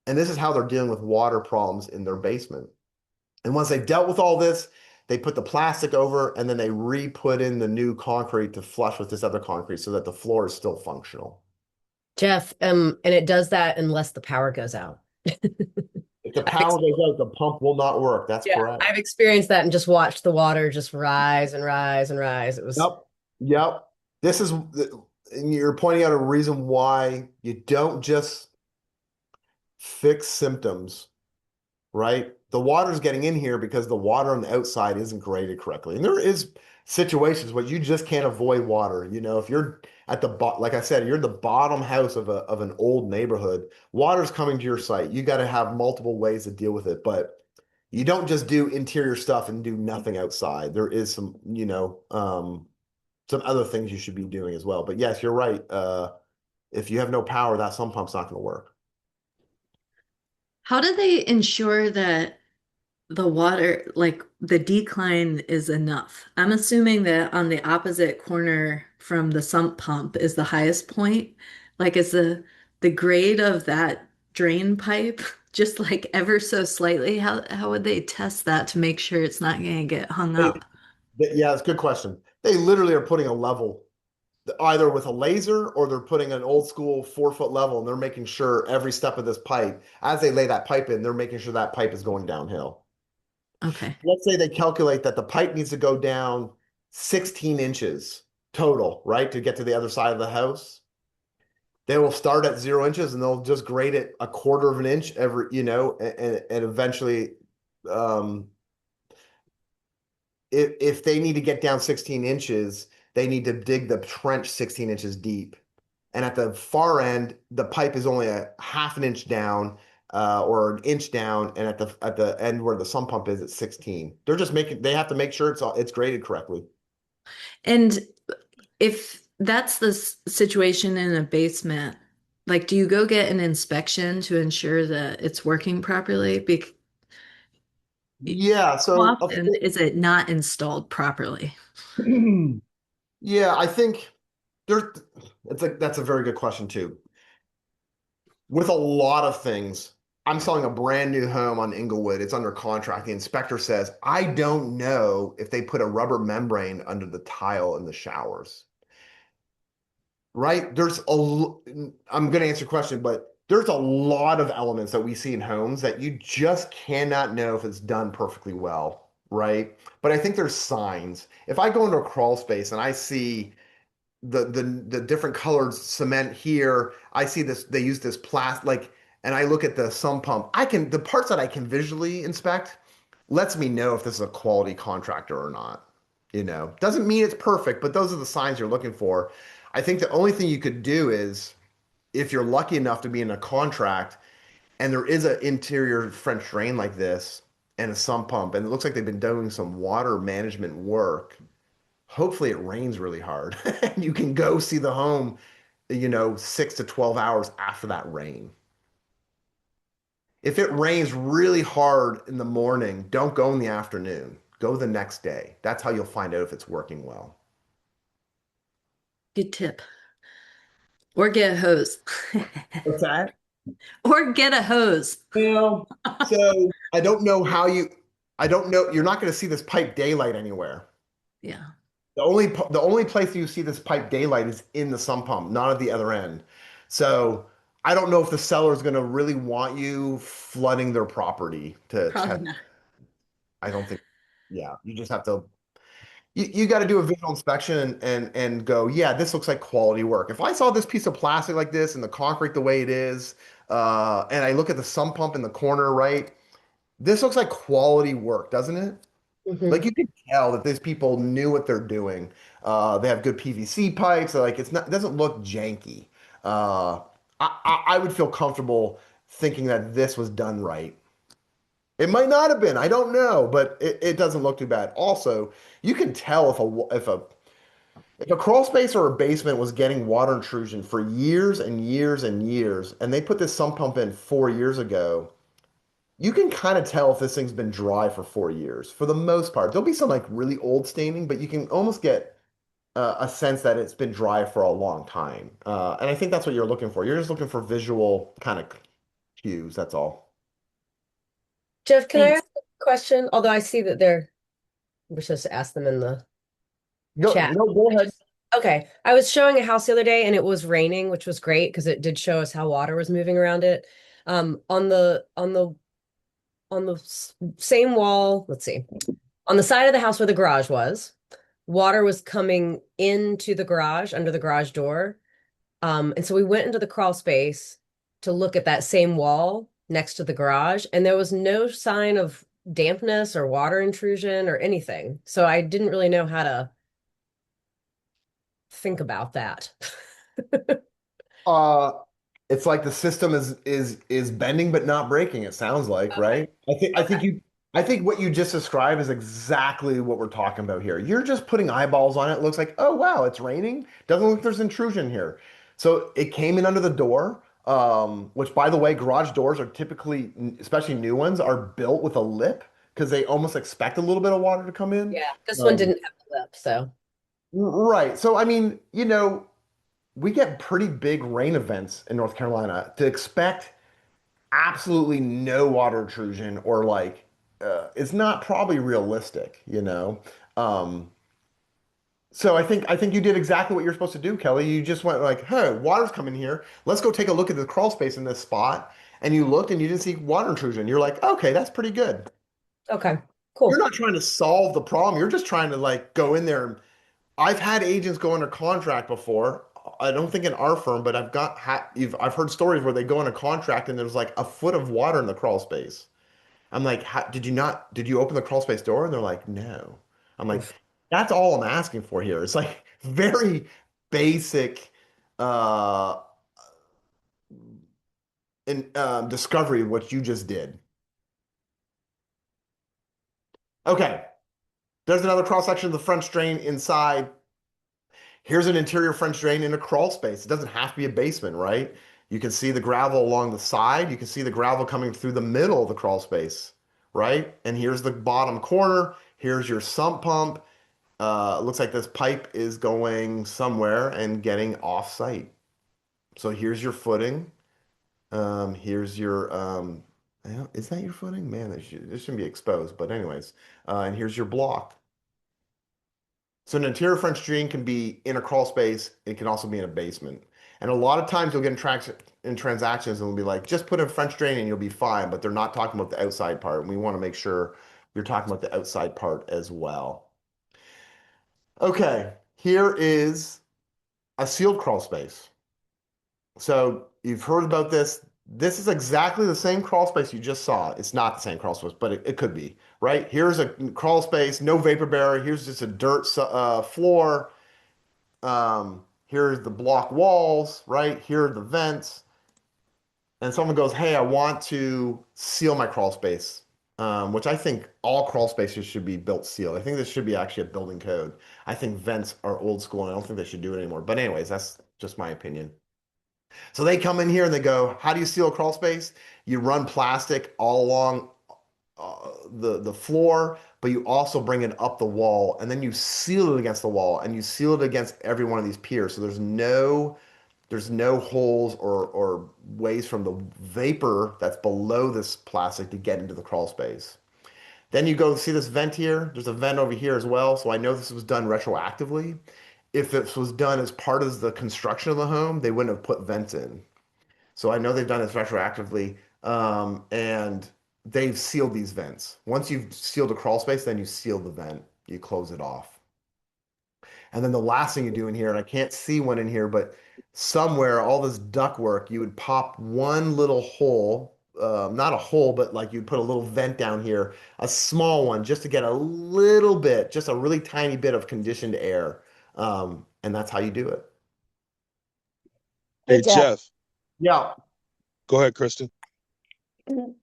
And this is how they're dealing with water problems in their basement. And once they've dealt with all this, they put the plastic over, and then they re-put in the new concrete to flush with this other concrete so that the floor is still functional. Jeff, and it does that unless the power goes out. If the power goes out, the pump will not work. That's correct. I've experienced that and just watched the water just rise and rise and rise. It was Yep. This is, and you're pointing out a reason why you don't just fix symptoms, right? The water's getting in here because the water on the outside isn't graded correctly. And there is situations where you just can't avoid water. If you're at the bottom, like I said, you're the bottom house of an old neighborhood, water's coming to your site. You got to have multiple ways to deal with it. But you don't just do interior stuff and do nothing outside. There is some other things you should be doing as well. But yes, you're right. If you have no power, that sump pump's not going to work. How do they ensure that the water, like the decline is enough? I'm assuming that on the opposite corner from the sump pump is the highest point. Like, is the grade of that drain pipe just like ever so slightly? How would they test that to make sure it's not going to get hung up? Yeah, it's a good question. They literally are putting a level, either with a laser or they're putting an old school 4-foot level, and they're making sure every step of this pipe, as they lay that pipe in, they're making sure that pipe is going downhill. Okay. Let's say they calculate that the pipe needs to go down 16 inches total, right, to get to the other side of the house. They will start at 0 inches and they'll just grade it a quarter of an inch every, and eventually, if they need to get down 16 inches, they need to dig the trench 16 inches deep. And at the far end, the pipe is only a half an inch down, or an inch down, and at the end where the sump pump is, it's 16. They have to make sure it's graded correctly. And if that's the situation in a basement, like, do you go get an inspection to ensure that it's working properly? Yeah, How so often is it not installed properly? yeah, I think that's a very good question too. With a lot of things, I'm selling a brand new home on Inglewood. It's under contract. The inspector says, I don't know if they put a rubber membrane under the tile in the showers. right? I'm going to answer your question, but there's a lot of elements that we see in homes that you just cannot know if it's done perfectly well, right? But I think there's signs. If I go into a crawl space and I see the different colored cement here, I see this, they use this plastic, like, and I look at the sump pump, the parts that I can visually inspect lets me know if this is a quality contractor or not. Doesn't mean it's perfect, but those are the signs you're looking for. I think the only thing you could do is if you're lucky enough to be in a contract and there is an interior French drain like this and a sump pump, and it looks like they've been doing some water management work. Hopefully it rains really hard and you can go see the home, 6 to 12 hours after that rain. If it rains really hard in the morning, don't go in the afternoon. Go the next day. That's how you'll find out if it's working well. Good tip. Or get a hose. What's that? Or get a hose. Well, so I don't know, you're not going to see this pipe daylight anywhere. Yeah. The only place you see this pipe daylight is in the sump pump, not at the other end. So I don't know if the seller is going to really want you flooding their property to test. Probably not. I don't think, yeah, you just have to, you got to do a visual inspection and go, yeah, this looks like quality work. If I saw this piece of plastic like this and the concrete the way it is, and I look at the sump pump in the corner, right? This looks like quality work, doesn't it? Like Mhm. you can tell that these people knew what they're doing. They have good PVC pipes. So like it doesn't look janky. I would feel comfortable thinking that this was done right. It might not have been. I don't know, but it doesn't look too bad. Also, you can tell if a crawl space or a basement was getting water intrusion for years and years and years, and they put this sump pump in 4 years ago. You can kind of tell if this thing's been dry for 4 years for the most part. There'll be some like really old staining, but you can almost get a sense that it's been dry for a long time. And I think that's what you're looking for. You're just looking for visual kind of cues. That's all. Jeff, can I Thanks. ask a question? Although I see that we're supposed to ask them in the No, chat. no, go ahead. Okay. I was showing a house the other day and it was raining, which was great because it did show us how water was moving around it. On the same wall, let's see, on the side of the house where the garage was, water was coming into the garage under the garage door. And so we went into the crawl space to look at that same wall next to the garage, and there was no sign of dampness or water intrusion or anything. So I didn't really know how to think about that. Uh, it's like the system is bending but not breaking, it sounds like, Okay. right? Okay. I think what you just described is exactly what we're talking about here. You're just putting eyeballs on it. It looks like, oh wow, it's raining. Doesn't look like there's intrusion here. So it came in under the door, which by the way, garage doors are typically, especially new ones, are built with a lip because they almost expect a little bit of water to come in. Yeah, this one Um, didn't have a lip, so right. So I mean, we get pretty big rain events in North Carolina. To expect absolutely no water intrusion or like it's not probably realistic. Um, so I think you did exactly what you're supposed to do, Kelly. You just went like, "Hey, water's coming here. Let's go take a look at the crawl space in this spot." And you looked and you didn't see water intrusion. You're like, "Okay, that's pretty good." okay, You're cool. not trying to solve the problem. You're just trying to like go in there. I've had agents go under contract before. I don't think in our firm, but I've heard stories where they go under contract and there's like a foot of water in the crawl space. I'm like, did you open the crawl space door? And they're like, no. I'm like, Oof. that's all I'm asking for here. It's like very basic uh discovery of what you just did. Okay, there's another cross section of the French drain inside. Here's an interior French drain in a crawl space. It doesn't have to be a basement, right? You can see the gravel along the side. You can see the gravel coming through the middle of the crawl space, right? And here's the bottom corner. Here's your sump pump. Looks like this pipe is going somewhere and getting off site. So here's your footing. Here's your, is that your footing? Man, this shouldn't be exposed, but anyways. And here's your block. So an interior French drain can be in a crawl space. It can also be in a basement. And a lot of times you'll get in transactions and it'll be like, just put a French drain and you'll be fine. But they're not talking about the outside part. And we want to make sure we're talking about the outside part as well. Okay, here is a sealed crawl space. So you've heard about this. This is exactly the same crawl space you just saw. It's not the same crawl space, but it could be, right? Here's a crawl space, no vapor barrier. Here's just a dirt floor. Here's the block walls, right? Here are the vents. And someone goes, hey, I want to seal my crawl space, which I think all crawl spaces should be built sealed. I think this should be actually a building code. I think vents are old school and I don't think they should do it anymore. But anyways, that's just my opinion. So they come in here and they go, how do you seal a crawl space? You run plastic all along the floor, but you also bring it up the wall and then you seal it against the wall and you seal it against every one of these piers. So there's no holes or ways from the vapor that's below this plastic to get into the crawl space. Then you go see this vent here. There's a vent over here as well. So I know this was done retroactively. If this was done as part of the construction of the home, they wouldn't have put vents in. So I know they've done this retroactively, and they've sealed these vents. Once you've sealed a crawl space, then you seal the vent. You close it off. And then the last thing you do in here, and I can't see one in here, but somewhere, all this ductwork, you would pop one little hole, not a hole, but like you'd put a little vent down here, a small one, just to get a little bit, just a really tiny bit of conditioned air. And that's how you do it. Hey, Jeff. Jeff, Yeah. go ahead, Kristen.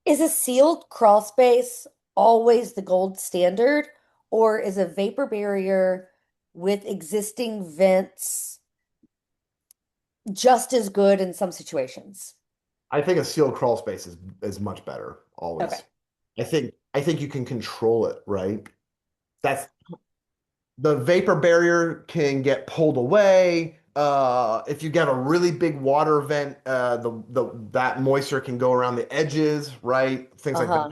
Is a sealed crawl space always the gold standard, or is a vapor barrier with existing vents just as good in some situations? I think a sealed crawl space is much better always. Okay. I think you can control it, right? That's the vapor barrier can get pulled away. If you get a really big water event, that moisture can go around the edges, right? Things like Uh-huh.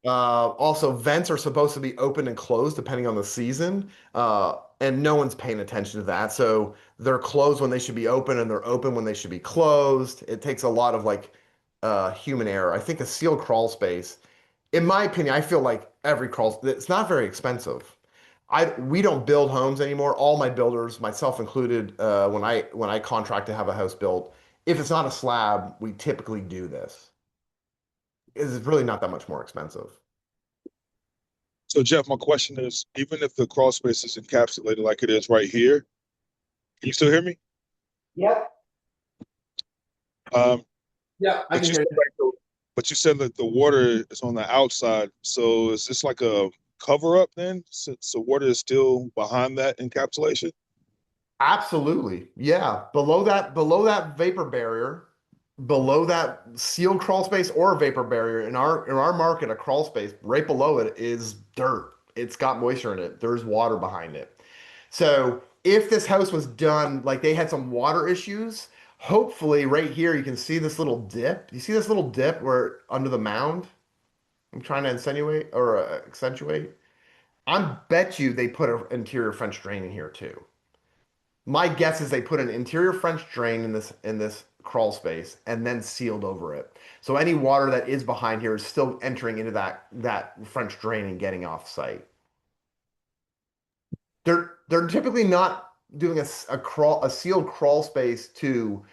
that. Also, vents are supposed to be open and closed depending on the season, and no one's paying attention to that. So they're closed when they should be open, and they're open when they should be closed. It takes a lot of like human error. I think a sealed crawl space, in my opinion, I feel like every crawl, it's not very expensive. We don't build homes anymore. All my builders, myself included, when I contract to have a house built, if it's not a slab, we typically do this. It's really not that much more expensive. So, Jeff, my question is, even if the crawl space is encapsulated like it is right here, can you still hear me? Yep. Um, Yeah, I but can you hear said you. but you said that the water is on the outside. So is this like a cover up then? So water is still behind that encapsulation? Absolutely. Yeah. Below that vapor barrier, below that sealed crawl space or a vapor barrier, in our market, a crawl space right below it is dirt. It's got moisture in it. There's water behind it. So if this house was done like they had some water issues, hopefully right here you can see this little dip. You see this little dip where under the mound? I'm trying to insinuate or accentuate. I bet you they put an interior French drain in here too. My guess is they put an interior French drain in this crawl space and then sealed over it. So any water that is behind here is still entering into that French drain and getting off site. They're typically not doing a sealed crawl space to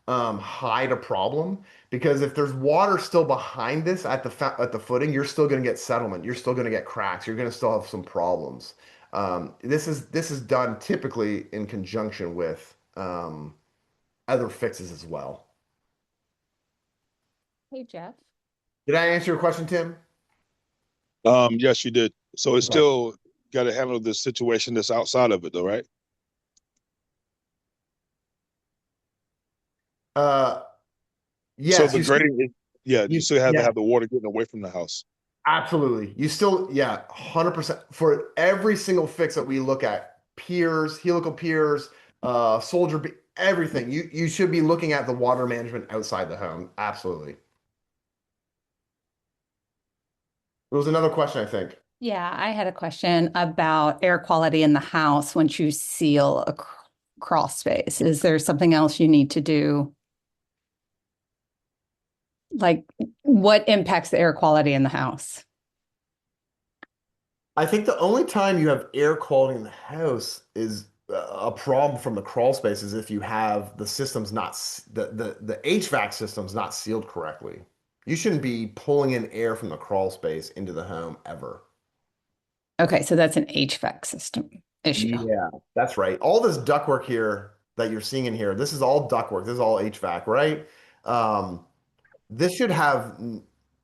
hide a problem, because if there's water still behind this at the footing, you're still going to get settlement. You're still going to get cracks. You're going to still have some problems. This is done typically in conjunction with other fixes as well. Hey, Jeff. Did I answer your question, Tim? Yes, you did. So it's Okay. still got to handle the situation that's outside of it though, right? Uh, So yes, the grading is, yeah, you still have to yeah, have the water getting away from the house. absolutely. You still, yeah, 100% for every single fix that we look at, piers, helical piers, everything. You should be looking at the water management outside the home. Absolutely. There was another question, I think. Yeah, I had a question about air quality in the house once you seal a crawl space. Is there something else you need to do? Like, what impacts the air quality in the house? I think the only time you have air quality in the house is a problem from the crawl space is if you have the systems not the HVAC systems not sealed correctly. You shouldn't be pulling in air from the crawl space into the home ever. Okay, so that's an HVAC system issue. Yeah, that's right. All this ductwork here that you're seeing in here, this is all ductwork. This is all HVAC, right? Um, this should have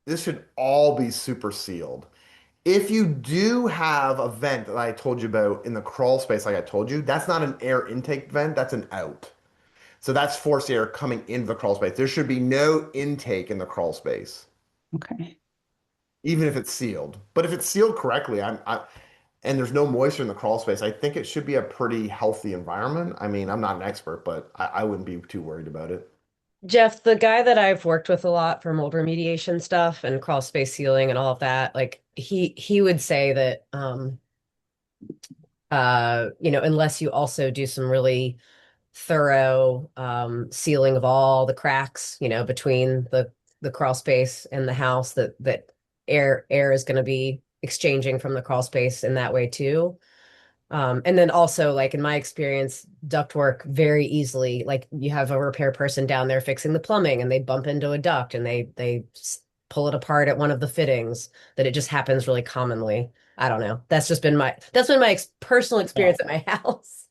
this should all be super sealed. If you do have a vent that I told you about in the crawl space, like I told you, that's not an air intake vent, that's an out. So that's forced air coming into the crawl space. There should be no intake in the crawl space, Okay. even if it's sealed. But if it's sealed correctly, and there's no moisture in the crawl space, I think it should be a pretty healthy environment. I mean, I'm not an expert, but I wouldn't be too worried about it. Jeff, the guy that I've worked with a lot for mold remediation stuff and crawl space sealing and all of that, like he would say that unless you also do some really thorough sealing of all the cracks, between the crawl space and the house, that air is going to be exchanging from the crawl space in that way too. And then also, like in my experience, ductwork very easily, like you have a repair person down there fixing the plumbing and they bump into a duct and they pull it apart at one of the fittings, that it just happens really commonly. I don't know. That's been my personal experience at my house.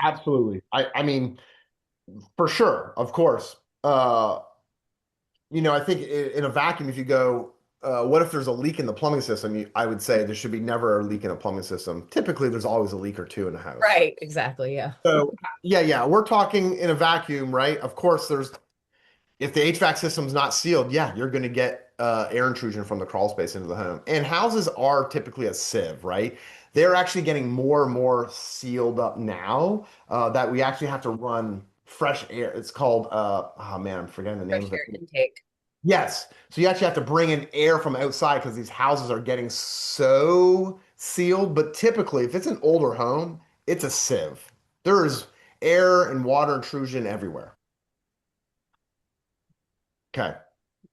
Absolutely. I mean, for sure, of course. I think in a vacuum, if you go, what if there's a leak in the plumbing system? I would say there should be never a leak in a plumbing system. Typically, there's always a leak or two in a house. Right, exactly. Yeah. So, yeah, we're talking in a vacuum, right? Of course, if the HVAC system's not sealed, yeah, you're going to get air intrusion from the crawl space into the home. And houses are typically a sieve, right? They're actually getting more and more sealed up now that we actually have to run fresh air. It's called, oh man, I'm forgetting the name Fresh of air it. intake. Yes. So you actually have to bring in air from outside because these houses are getting so sealed. But typically, if it's an older home, it's a sieve. There is air and water intrusion everywhere. Okay.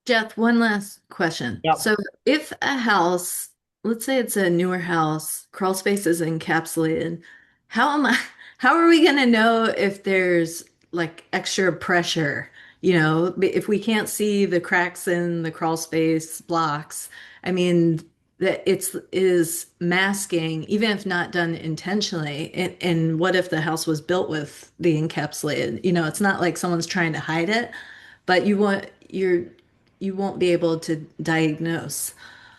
Jeff, one last question. Yep. So if a house, let's say it's a newer house, crawl space is encapsulated, how am I, how are we going to know if there's like extra pressure? If we can't see the cracks in the crawl space blocks, I mean, that is masking, even if not done intentionally. And what if the house was built with the encapsulated? It's not like someone's trying to hide it, but you won't be able to diagnose.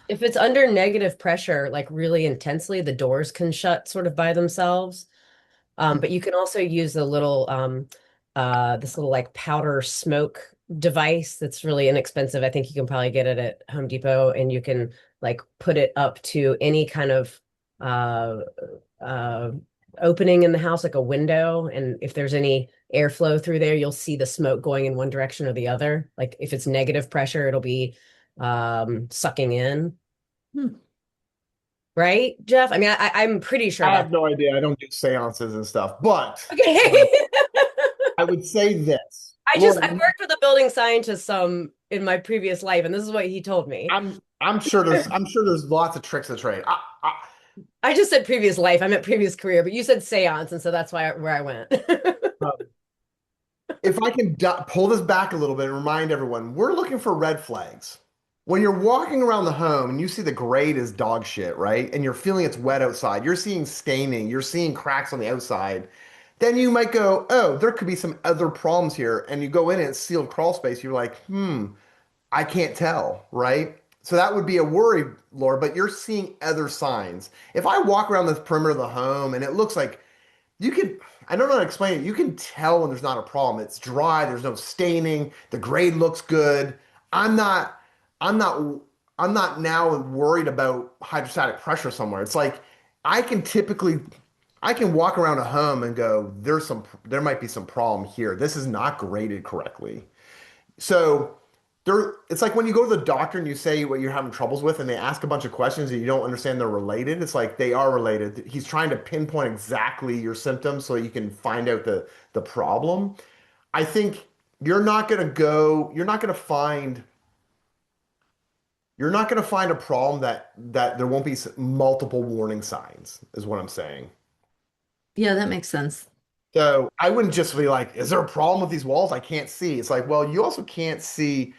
If it's under negative pressure, like really intensely, the doors can shut sort of by themselves. But you can also use this little like powder smoke device that's really inexpensive. I think you can probably get it at Home Depot, and you can like put it up to any kind of uh uh opening in the house, like a window, and if there's any airflow through there, you'll see the smoke going in one direction or the other. Like if it's negative pressure, it'll be sucking in. Hmm. Right, Jeff? I mean, I'm pretty sure I about have no idea. I don't do seances and stuff, but okay. I would say this. I Lauren, worked with a building scientist in my previous life, and this is what he told me. I'm sure there's lots of tricks of the trade. I just said previous life. I meant previous career, but you said seance, and so that's where I went. If I can pull this back a little bit and remind everyone, we're looking for red flags. When you're walking around the home and you see the grade is dog shit, right? And you're feeling it's wet outside, you're seeing staining, you're seeing cracks on the outside, then you might go, oh, there could be some other problems here. And you go in and it's sealed crawl space. You're like, I can't tell, right? So that would be a worry, Laura, but you're seeing other signs. If I walk around the perimeter of the home and it looks like you can, I don't know how to explain it. You can tell when there's not a problem. It's dry, there's no staining, the grade looks good. I'm not, I'm not, I'm not now worried about hydrostatic pressure somewhere. It's like I can typically, I can walk around a home and go, there might be some problem here. This is not graded correctly. So it's like when you go to the doctor and you say what you're having troubles with and they ask a bunch of questions and you don't understand they're related. It's like they are related. He's trying to pinpoint exactly your symptoms so you can find out the problem. I think you're not going to find a problem that there won't be multiple warning signs, is what I'm saying. Yeah, that makes sense. So I wouldn't just be like, is there a problem with these walls? I can't see. It's like, well, you also can't see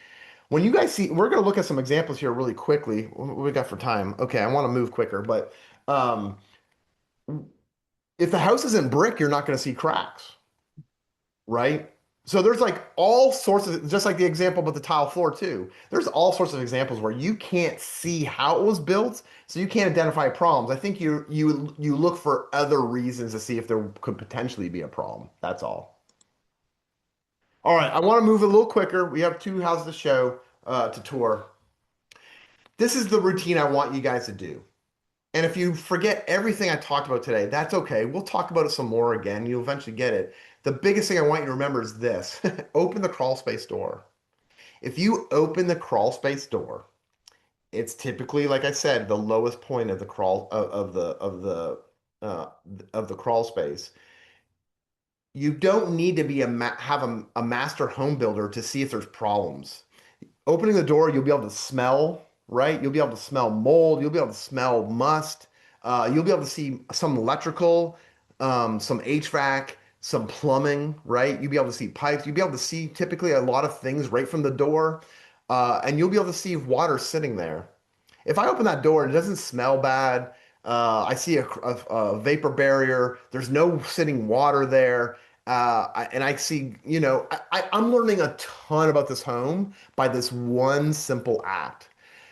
when you guys see, we're going to look at some examples here really quickly. What we got for time? Okay, I want to move quicker, but um, if the house isn't brick, you're not going to see cracks, right? So there's like all sorts of, just like the example with the tile floor too. There's all sorts of examples where you can't see how it was built, so you can't identify problems. I think you look for other reasons to see if there could potentially be a problem. That's all. All right, I want to move a little quicker. We have 2 houses to show to tour. This is the routine I want you guys to do. And if you forget everything I talked about today, that's okay. We'll talk about it some more again. You'll eventually get it. The biggest thing I want you to remember is this. Open the crawl space door. If you open the crawl space door, it's typically, like I said, the lowest point of the crawl uh, of the crawl space. You don't need to be have a master home builder to see if there's problems. Opening the door, you'll be able to smell, right? You'll be able to smell mold. You'll be able to smell must. You'll be able to see some electrical, some HVAC, some plumbing, right? You'll be able to see pipes. You'll be able to see typically a lot of things right from the door. And you'll be able to see if water's sitting there. If I open that door and it doesn't smell bad, I see a vapor barrier, there's no sitting water there. And I see, I'm learning a ton about this home by this one simple act.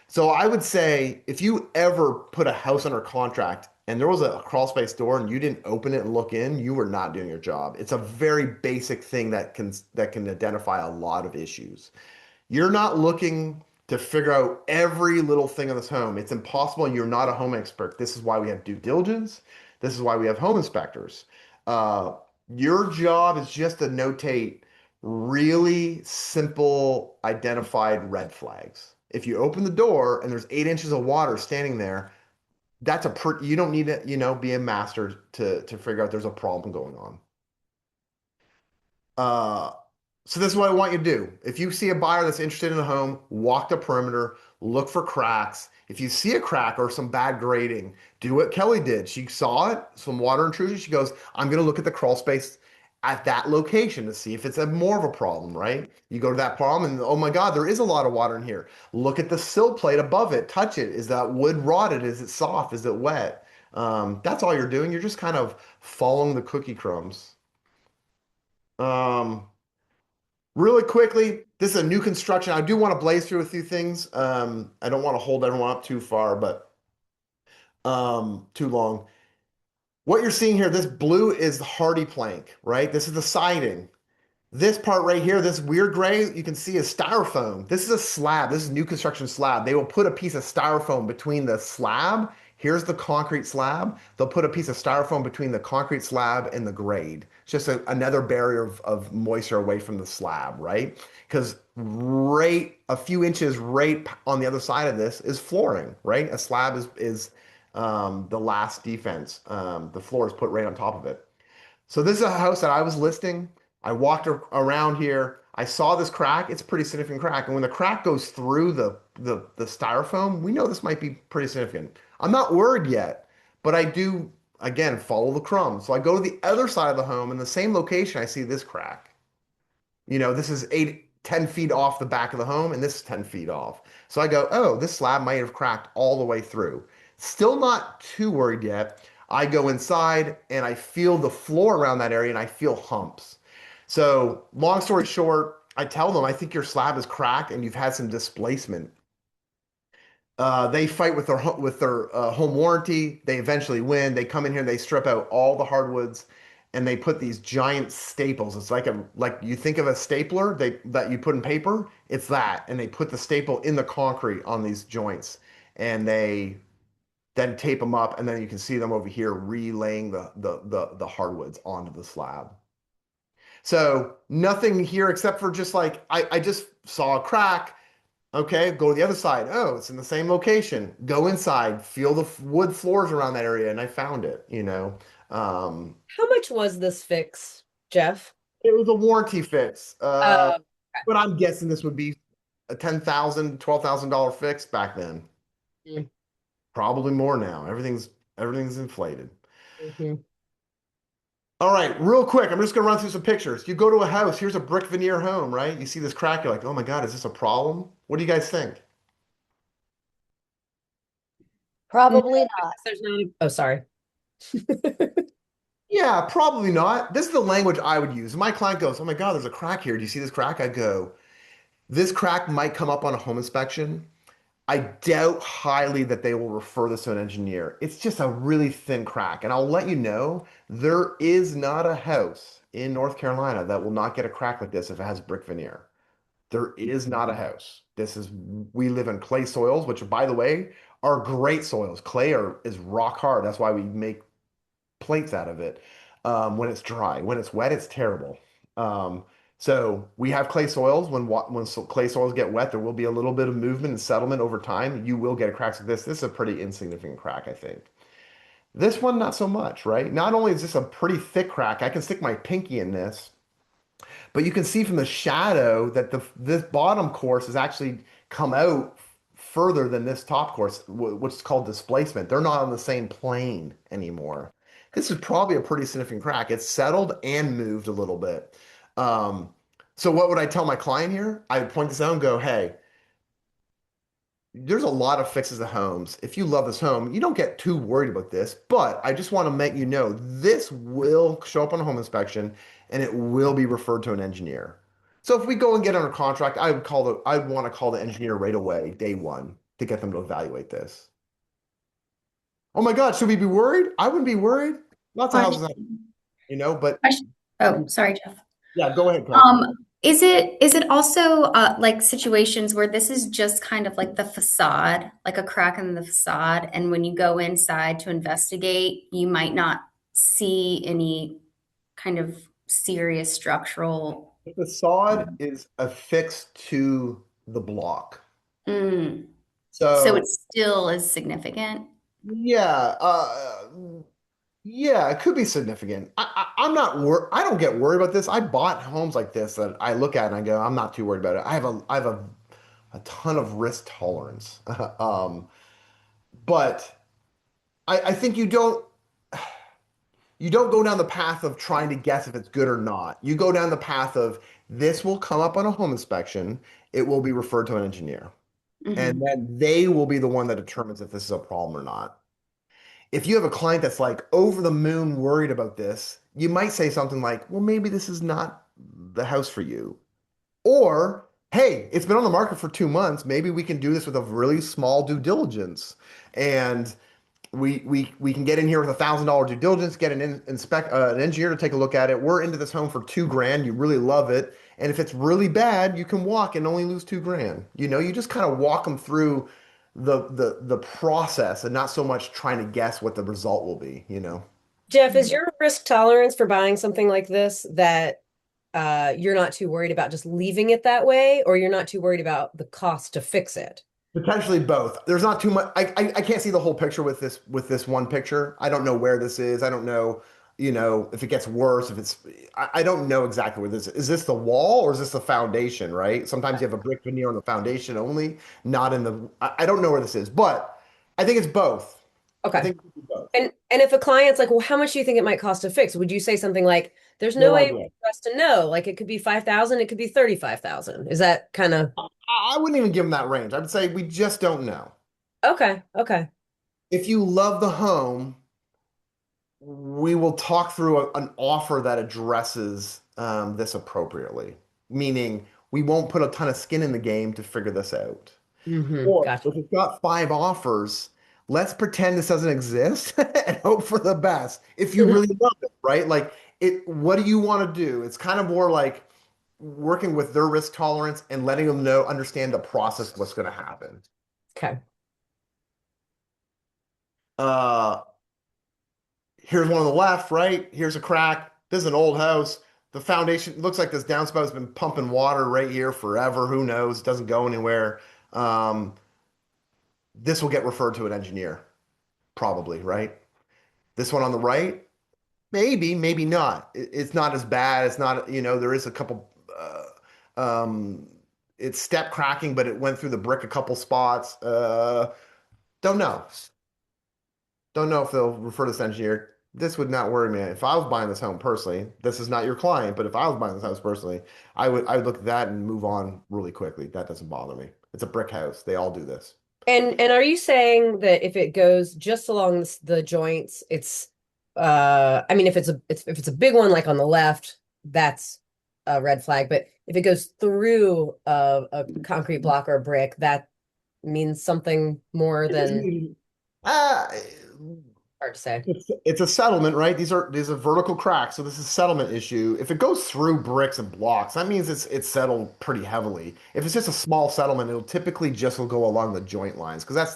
So I would say if you ever put a house under contract and there was a crawl space door and you didn't open it and look in, you were not doing your job. It's a very basic thing that can identify a lot of issues. You're not looking to figure out every little thing in this home. It's impossible. You're not a home expert. This is why we have due diligence. This is why we have home inspectors. Uh, your job is just to notate really simple identified red flags. If you open the door and there's 8 inches of water standing there, you don't need to, be a master to figure out there's a problem going on. So this is what I want you to do. If you see a buyer that's interested in a home, walk the perimeter, look for cracks. If you see a crack or some bad grading, do what Kelly did. She saw it, some water intrusion. She goes, I'm going to look at the crawl space at that location to see if it's more of a problem, right? You go to that problem and, oh my God, there is a lot of water in here. Look at the sill plate above it. Touch it. Is that wood rotted? Is it soft? Is it wet? That's all you're doing. You're just kind of following the cookie crumbs. Really quickly, this is a new construction. I do want to blaze through a few things. I don't want to hold everyone up too far, but too long. What you're seeing here, this blue is the hardy plank, right? This is the siding. This part right here, this weird gray, you can see is styrofoam. This is a slab. This is new construction slab. They will put a piece of styrofoam between the slab. Here's the concrete slab. They'll put a piece of styrofoam between the concrete slab and the grade. It's just another barrier of moisture away from the slab, right? Because right a few inches right on the other side of this is flooring, right? A slab is the last defense. The floor is put right on top of it. So this is a house that I was listing. I walked around here. I saw this crack. It's a pretty significant crack. And when the crack goes through the styrofoam, we know this might be pretty significant. I'm not worried yet, but I do, again, follow the crumbs. So I go to the other side of the home in the same location. I see this crack. This is 10 feet off the back of the home, and this is 10 feet off. So I go, oh, this slab might have cracked all the way through. Still not too worried yet. I go inside and I feel the floor around that area and I feel humps. So long story short, I tell them, I think your slab is cracked and you've had some displacement. They fight with their home warranty. They eventually win. They come in here and they strip out all the hardwoods and they put these giant staples. It's like you think of a stapler that you put in paper. It's that. And they put the staple in the concrete on these joints and they then tape them up. And then you can see them over here relaying the hardwoods onto the slab. So nothing here except for just like, I just saw a crack. Okay, go to the other side. Oh, it's in the same location. Go inside, feel the wood floors around that area, and I found it, you know. Um, How much was this fix, Jeff? it was a warranty fix. Uh, But I'm guessing this would be a $10,000, $12,000 fix back then. mm, Probably more now. Everything's inflated. mhm. All right, real quick, I'm just gonna run through some pictures. You go to a house, here's a brick veneer home, right? You see this crack, you're like, oh my God, is this a problem? What do you guys think? No, Probably not. there's not. Oh, sorry. Yeah, probably not. This is the language I would use. My client goes, oh my God, there's a crack here. Do you see this crack? I go, this crack might come up on a home inspection. I doubt highly that they will refer this to an engineer. It's just a really thin crack. And I'll let you know, there is not a house in North Carolina that will not get a crack like this if it has brick veneer. There is not a house. We live in clay soils, which by the way, are great soils. Is rock hard. That's why we make plates out of it when it's dry. When it's wet, it's terrible. Um, so we have clay soils. Clay soils get wet, there will be a little bit of movement and settlement over time. You will get a cracks like this. This is a pretty insignificant crack, I think. This one, not so much, right? Not only is this a pretty thick crack, I can stick my pinky in this, but you can see from the shadow that this bottom course has actually come out further than this top course, which is called displacement. They're not on the same plane anymore. This is probably a pretty significant crack. It's settled and moved a little bit. Um, so what would I tell my client here? I would point this out and go, hey, there's a lot of fixes to homes. If you love this home, you don't get too worried about this, but I just want to make you know this will show up on a home inspection and it will be referred to an engineer. So if we go and get under contract, I'd want to call the engineer right away, day one, to get them to evaluate this. Oh my God, should we be worried? I wouldn't be worried. Lots of houses, but Question. Oh, sorry, Jeff. yeah, go ahead, Kathy. Is it also like situations where this is just kind of like the facade, like a crack in the facade, and when you go inside to investigate, you might not see any kind of serious structural. The facade is affixed to the block. Mm. So So it still is significant. yeah, yeah, it could be significant. I'm not I don't get worried about this. I bought homes like this that I look at and I go, I'm not too worried about it. I have a ton of risk tolerance. But I think you don't go down the path of trying to guess if it's good or not. You go down the path of this will come up on a home inspection. It will be referred to an engineer. And Mhm. then they will be the one that determines if this is a problem or not. If you have a client that's like over the moon worried about this, you might say something like, well, maybe this is not the house for you. Or, hey, it's been on the market for 2 months. Maybe we can do this with a really small due diligence. And we can get in here with $1,000 due diligence, get an engineer to take a look at it. We're into this home for 2 grand. You really love it. And if it's really bad, you can walk and only lose 2 grand. You just kind of walk them through the process and not so much trying to guess what the result will be. Jeff, is your risk tolerance for buying something like this that you're not too worried about just leaving it that way, or you're not too worried about the cost to fix it? Potentially both. There's not too much. I can't see the whole picture with this one picture. I don't know where this is. I don't know, if it gets worse, if it's I don't know exactly where this is. Is this the wall or is this the foundation, right? Sometimes you have a brick veneer on the foundation only, not in the I don't know where this is, but I think it's both. I Okay. think it's both. And if a client's like, well, how much do you think it might cost to fix? Would you say something like, there's no No way idea. for us to know? Like it could be 5,000, it could be 35,000. Is that kind of I wouldn't even give them that range. I would say we just don't know. okay? Okay. If you love the home, we will talk through an offer that addresses this appropriately, meaning we won't put a ton of skin in the game to figure this out. Or Gotcha. if it's got 5 offers, let's pretend this doesn't exist and hope for the best. If you really love it, right? Like what do you want to do? It's kind of more like working with their risk tolerance and letting them understand the process, what's going to happen. Okay. Uh, Here's one on the left, right? Here's a crack. This is an old house. The foundation looks like this downspout has been pumping water right here forever. Who knows? It doesn't go anywhere. Um, this will get referred to an engineer, probably, right? This one on the right, maybe, maybe not. It's not as bad. It's not, there is a couple, it's step cracking, but it went through the brick a couple spots. Don't know. Don't know if they'll refer this engineer. This would not worry me. If I was buying this home personally, this is not your client, but if I was buying this house personally, I would look at that and move on really quickly. That doesn't bother me. It's a brick house. They all do this. And are you saying that if it goes just along the joints, it's I mean if if it's a big one like on the left, that's a red flag. But if it goes through a concrete block or a brick, that means something more than Uh, hard to say. it's a settlement, right? These are vertical cracks, so this is a settlement issue. If it goes through bricks and blocks, that means it's settled pretty heavily. If it's just a small settlement, it'll typically just will go along the joint lines because that's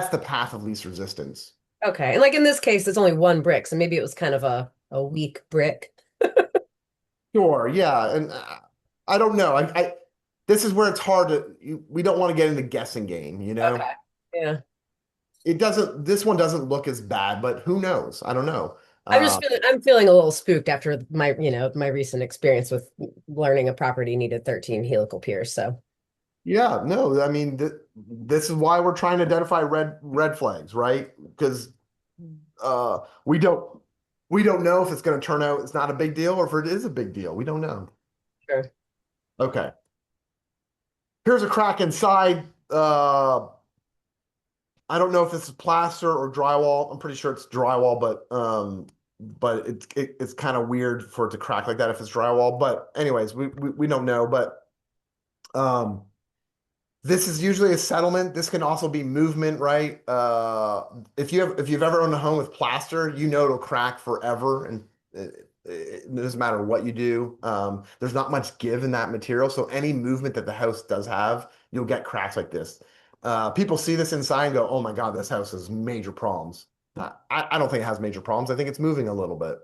the path of least resistance. Okay. And like in this case, it's only one brick, so maybe it was kind of a weak brick. Sure, yeah, and I don't know. This is where it's hard we don't want to get into guessing game, you know? Okay. Yeah. This one doesn't look as bad, but who knows? I don't know. I'm feeling a little spooked after my recent experience with learning a property needed 13 helical piers. So Yeah, no, I mean this is why we're trying to identify red flags, right? Because uh we don't we don't know if it's going to turn out it's not a big deal or if it is a big deal. We don't know. sure. Okay. Here's a crack inside. I don't know if this is plaster or drywall. I'm pretty sure it's drywall, but it's kind of weird for it to crack like that if it's drywall. But anyways, we don't know. But um, this is usually a settlement. This can also be movement, right? If you've ever owned a home with plaster, you know it'll crack forever, and it doesn't matter what you do. There's not much give in that material, so any movement that the house does have, you'll get cracks like this. People see this inside and go, "Oh my God, this house has major problems." I don't think it has major problems. I think it's moving a little bit.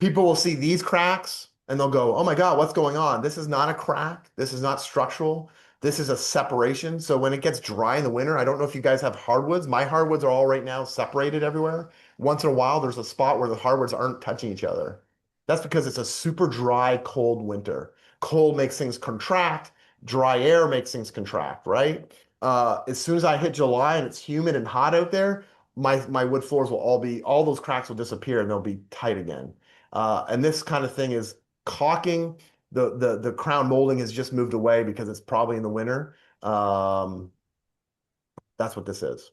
People will see these cracks and they'll go, "Oh my God, what's going on?" This is not a crack. This is not structural. This is a separation. So when it gets dry in the winter, I don't know if you guys have hardwoods. My hardwoods are all right now separated everywhere. Once in a while, there's a spot where the hardwoods aren't touching each other. That's because it's a super dry, cold winter. Cold makes things contract. Dry air makes things contract, right? As soon as I hit July and it's humid and hot out there, my wood floors will all those cracks will disappear and they'll be tight again. And this kind of thing is caulking. The crown molding has just moved away because it's probably in the winter. That's what this is.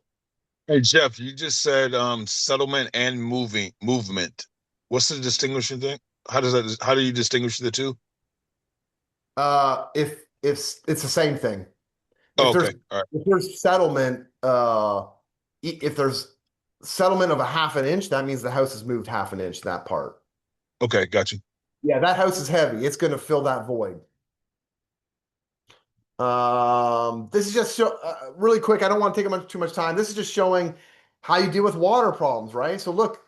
Hey Jeff, you just said settlement and movement. What's the distinguishing thing? How do you distinguish the two? If it's the same thing. Oh, If there's okay. All right. if there's settlement, if there's settlement of a half an inch, that means the house has moved half an inch, that part. Okay, got you. Yeah, that house is heavy. It's going to fill that void. This is just really quick. I don't want to take too much time. This is just showing how you deal with water problems, right? So look,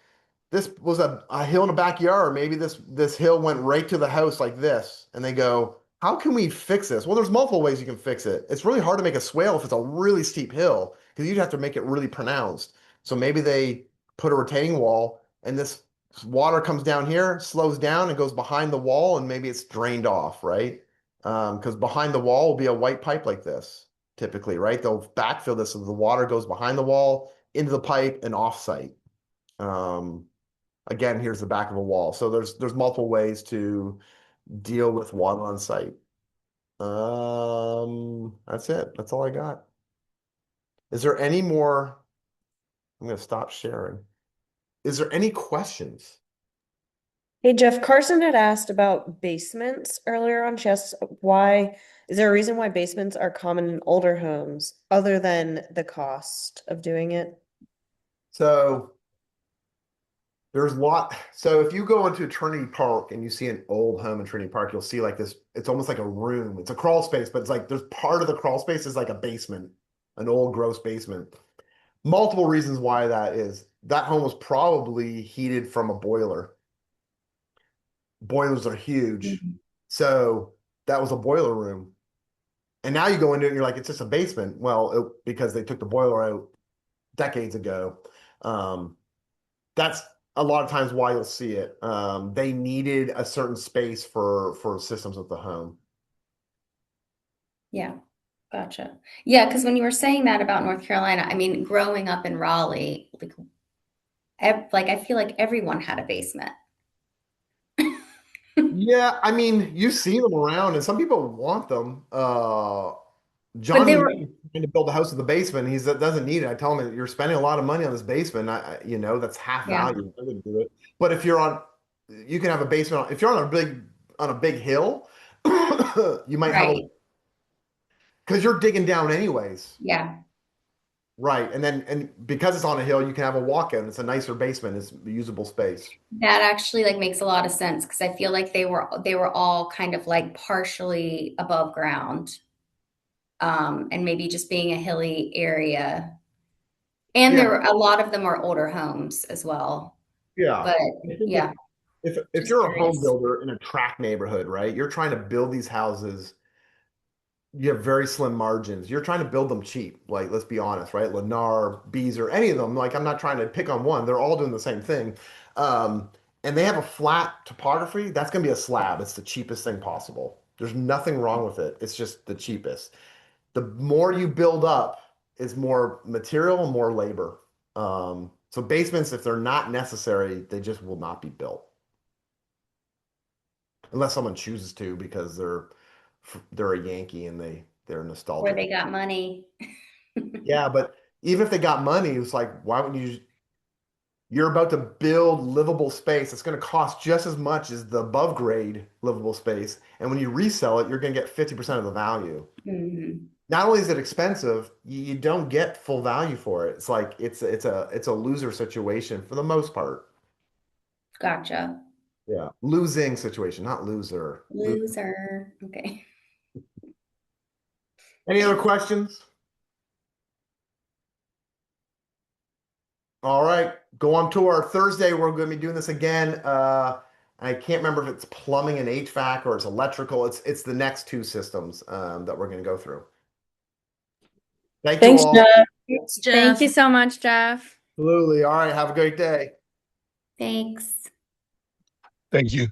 this was a hill in a backyard. Maybe this hill went right to the house like this, and they go, "How can we fix this?" Well, there's multiple ways you can fix it. It's really hard to make a swale if it's a really steep hill because you'd have to make it really pronounced. So maybe they put a retaining wall, and this water comes down here, slows down, and goes behind the wall, and maybe it's drained off, right? Because behind the wall will be a white pipe like this, typically, right? They'll backfill this so the water goes behind the wall into the pipe and off-site. Again, here's the back of a wall. So there's multiple ways to deal with water on site. That's it. That's all I got. Is there any more? I'm going to stop sharing. Is there any questions? Hey Jeff, Carson had asked about basements earlier on. She asked why, is there a reason why basements are common in older homes other than the cost of doing it? So there's a lot. So if you go into Trinity Park and you see an old home in Trinity Park, you'll see like this, it's almost like a room. It's a crawl space, but it's like there's part of the crawl space is like a basement, an old gross basement. Multiple reasons why that is. That home was probably heated from a boiler. Boilers are huge. So that was a boiler room. And now you go into it and you're like, it's just a basement. Well, because they took the boiler out decades ago. That's a lot of times why you'll see it. They needed a certain space for systems of the home. Yeah, gotcha. Yeah, because when you were saying that about North Carolina, I mean, growing up in Raleigh, like I feel like everyone had a basement. Yeah, I mean, you see them around, and some people want them. But John they was were, trying to build a house with a basement. He doesn't need it. I tell him, you're spending a lot of money on this basement. That's half yeah, value. I wouldn't do it. But if you can have a basement. If you're on a big hill, you might have right. because you're digging down anyways. Yeah. Right. And because it's on a hill, you can have a walk-in. It's a nicer basement. It's usable space. That actually like makes a lot of sense because I feel like they were all kind of like partially above ground. And maybe just being a hilly area. And Yeah. there were a lot of them are older homes as well. Yeah. But I think yeah, if just you're a home curious. builder in a tract neighborhood, right? You're trying to build these houses. You have very slim margins. You're trying to build them cheap. Like, let's be honest, right? Lennar, Beazer, any of them. Like, I'm not trying to pick on one. They're all doing the same thing. Um, and they have a flat topography. That's going to be a slab. It's the cheapest thing possible. There's nothing wrong with it. It's just the cheapest. The more you build up is more material and more labor. So basements, if they're not necessary, they just will not be built unless someone chooses to because they're a Yankee and they're Where nostalgic. they got money. Yeah, but even if they got money, it's like, why wouldn't you? You're about to build livable space. It's going to cost just as much as the above grade livable space. And when you resell it, you're going to get 50% of the value. Mhm. Not only is it expensive, you don't get full value for it. It's like it's a loser situation for the most part. Gotcha. Yeah, losing situation, not loser. Loser. Okay. Any other questions? All right, go on tour Thursday. We're going to be doing this again. I can't remember if it's plumbing and HVAC or it's electrical. It's the next two systems that we're going to go through. Thank you Thanks, all. Jeff. Thanks, Thank you Jeff. so much, Jeff. Absolutely. All right, have a great day. Thanks. Thank you.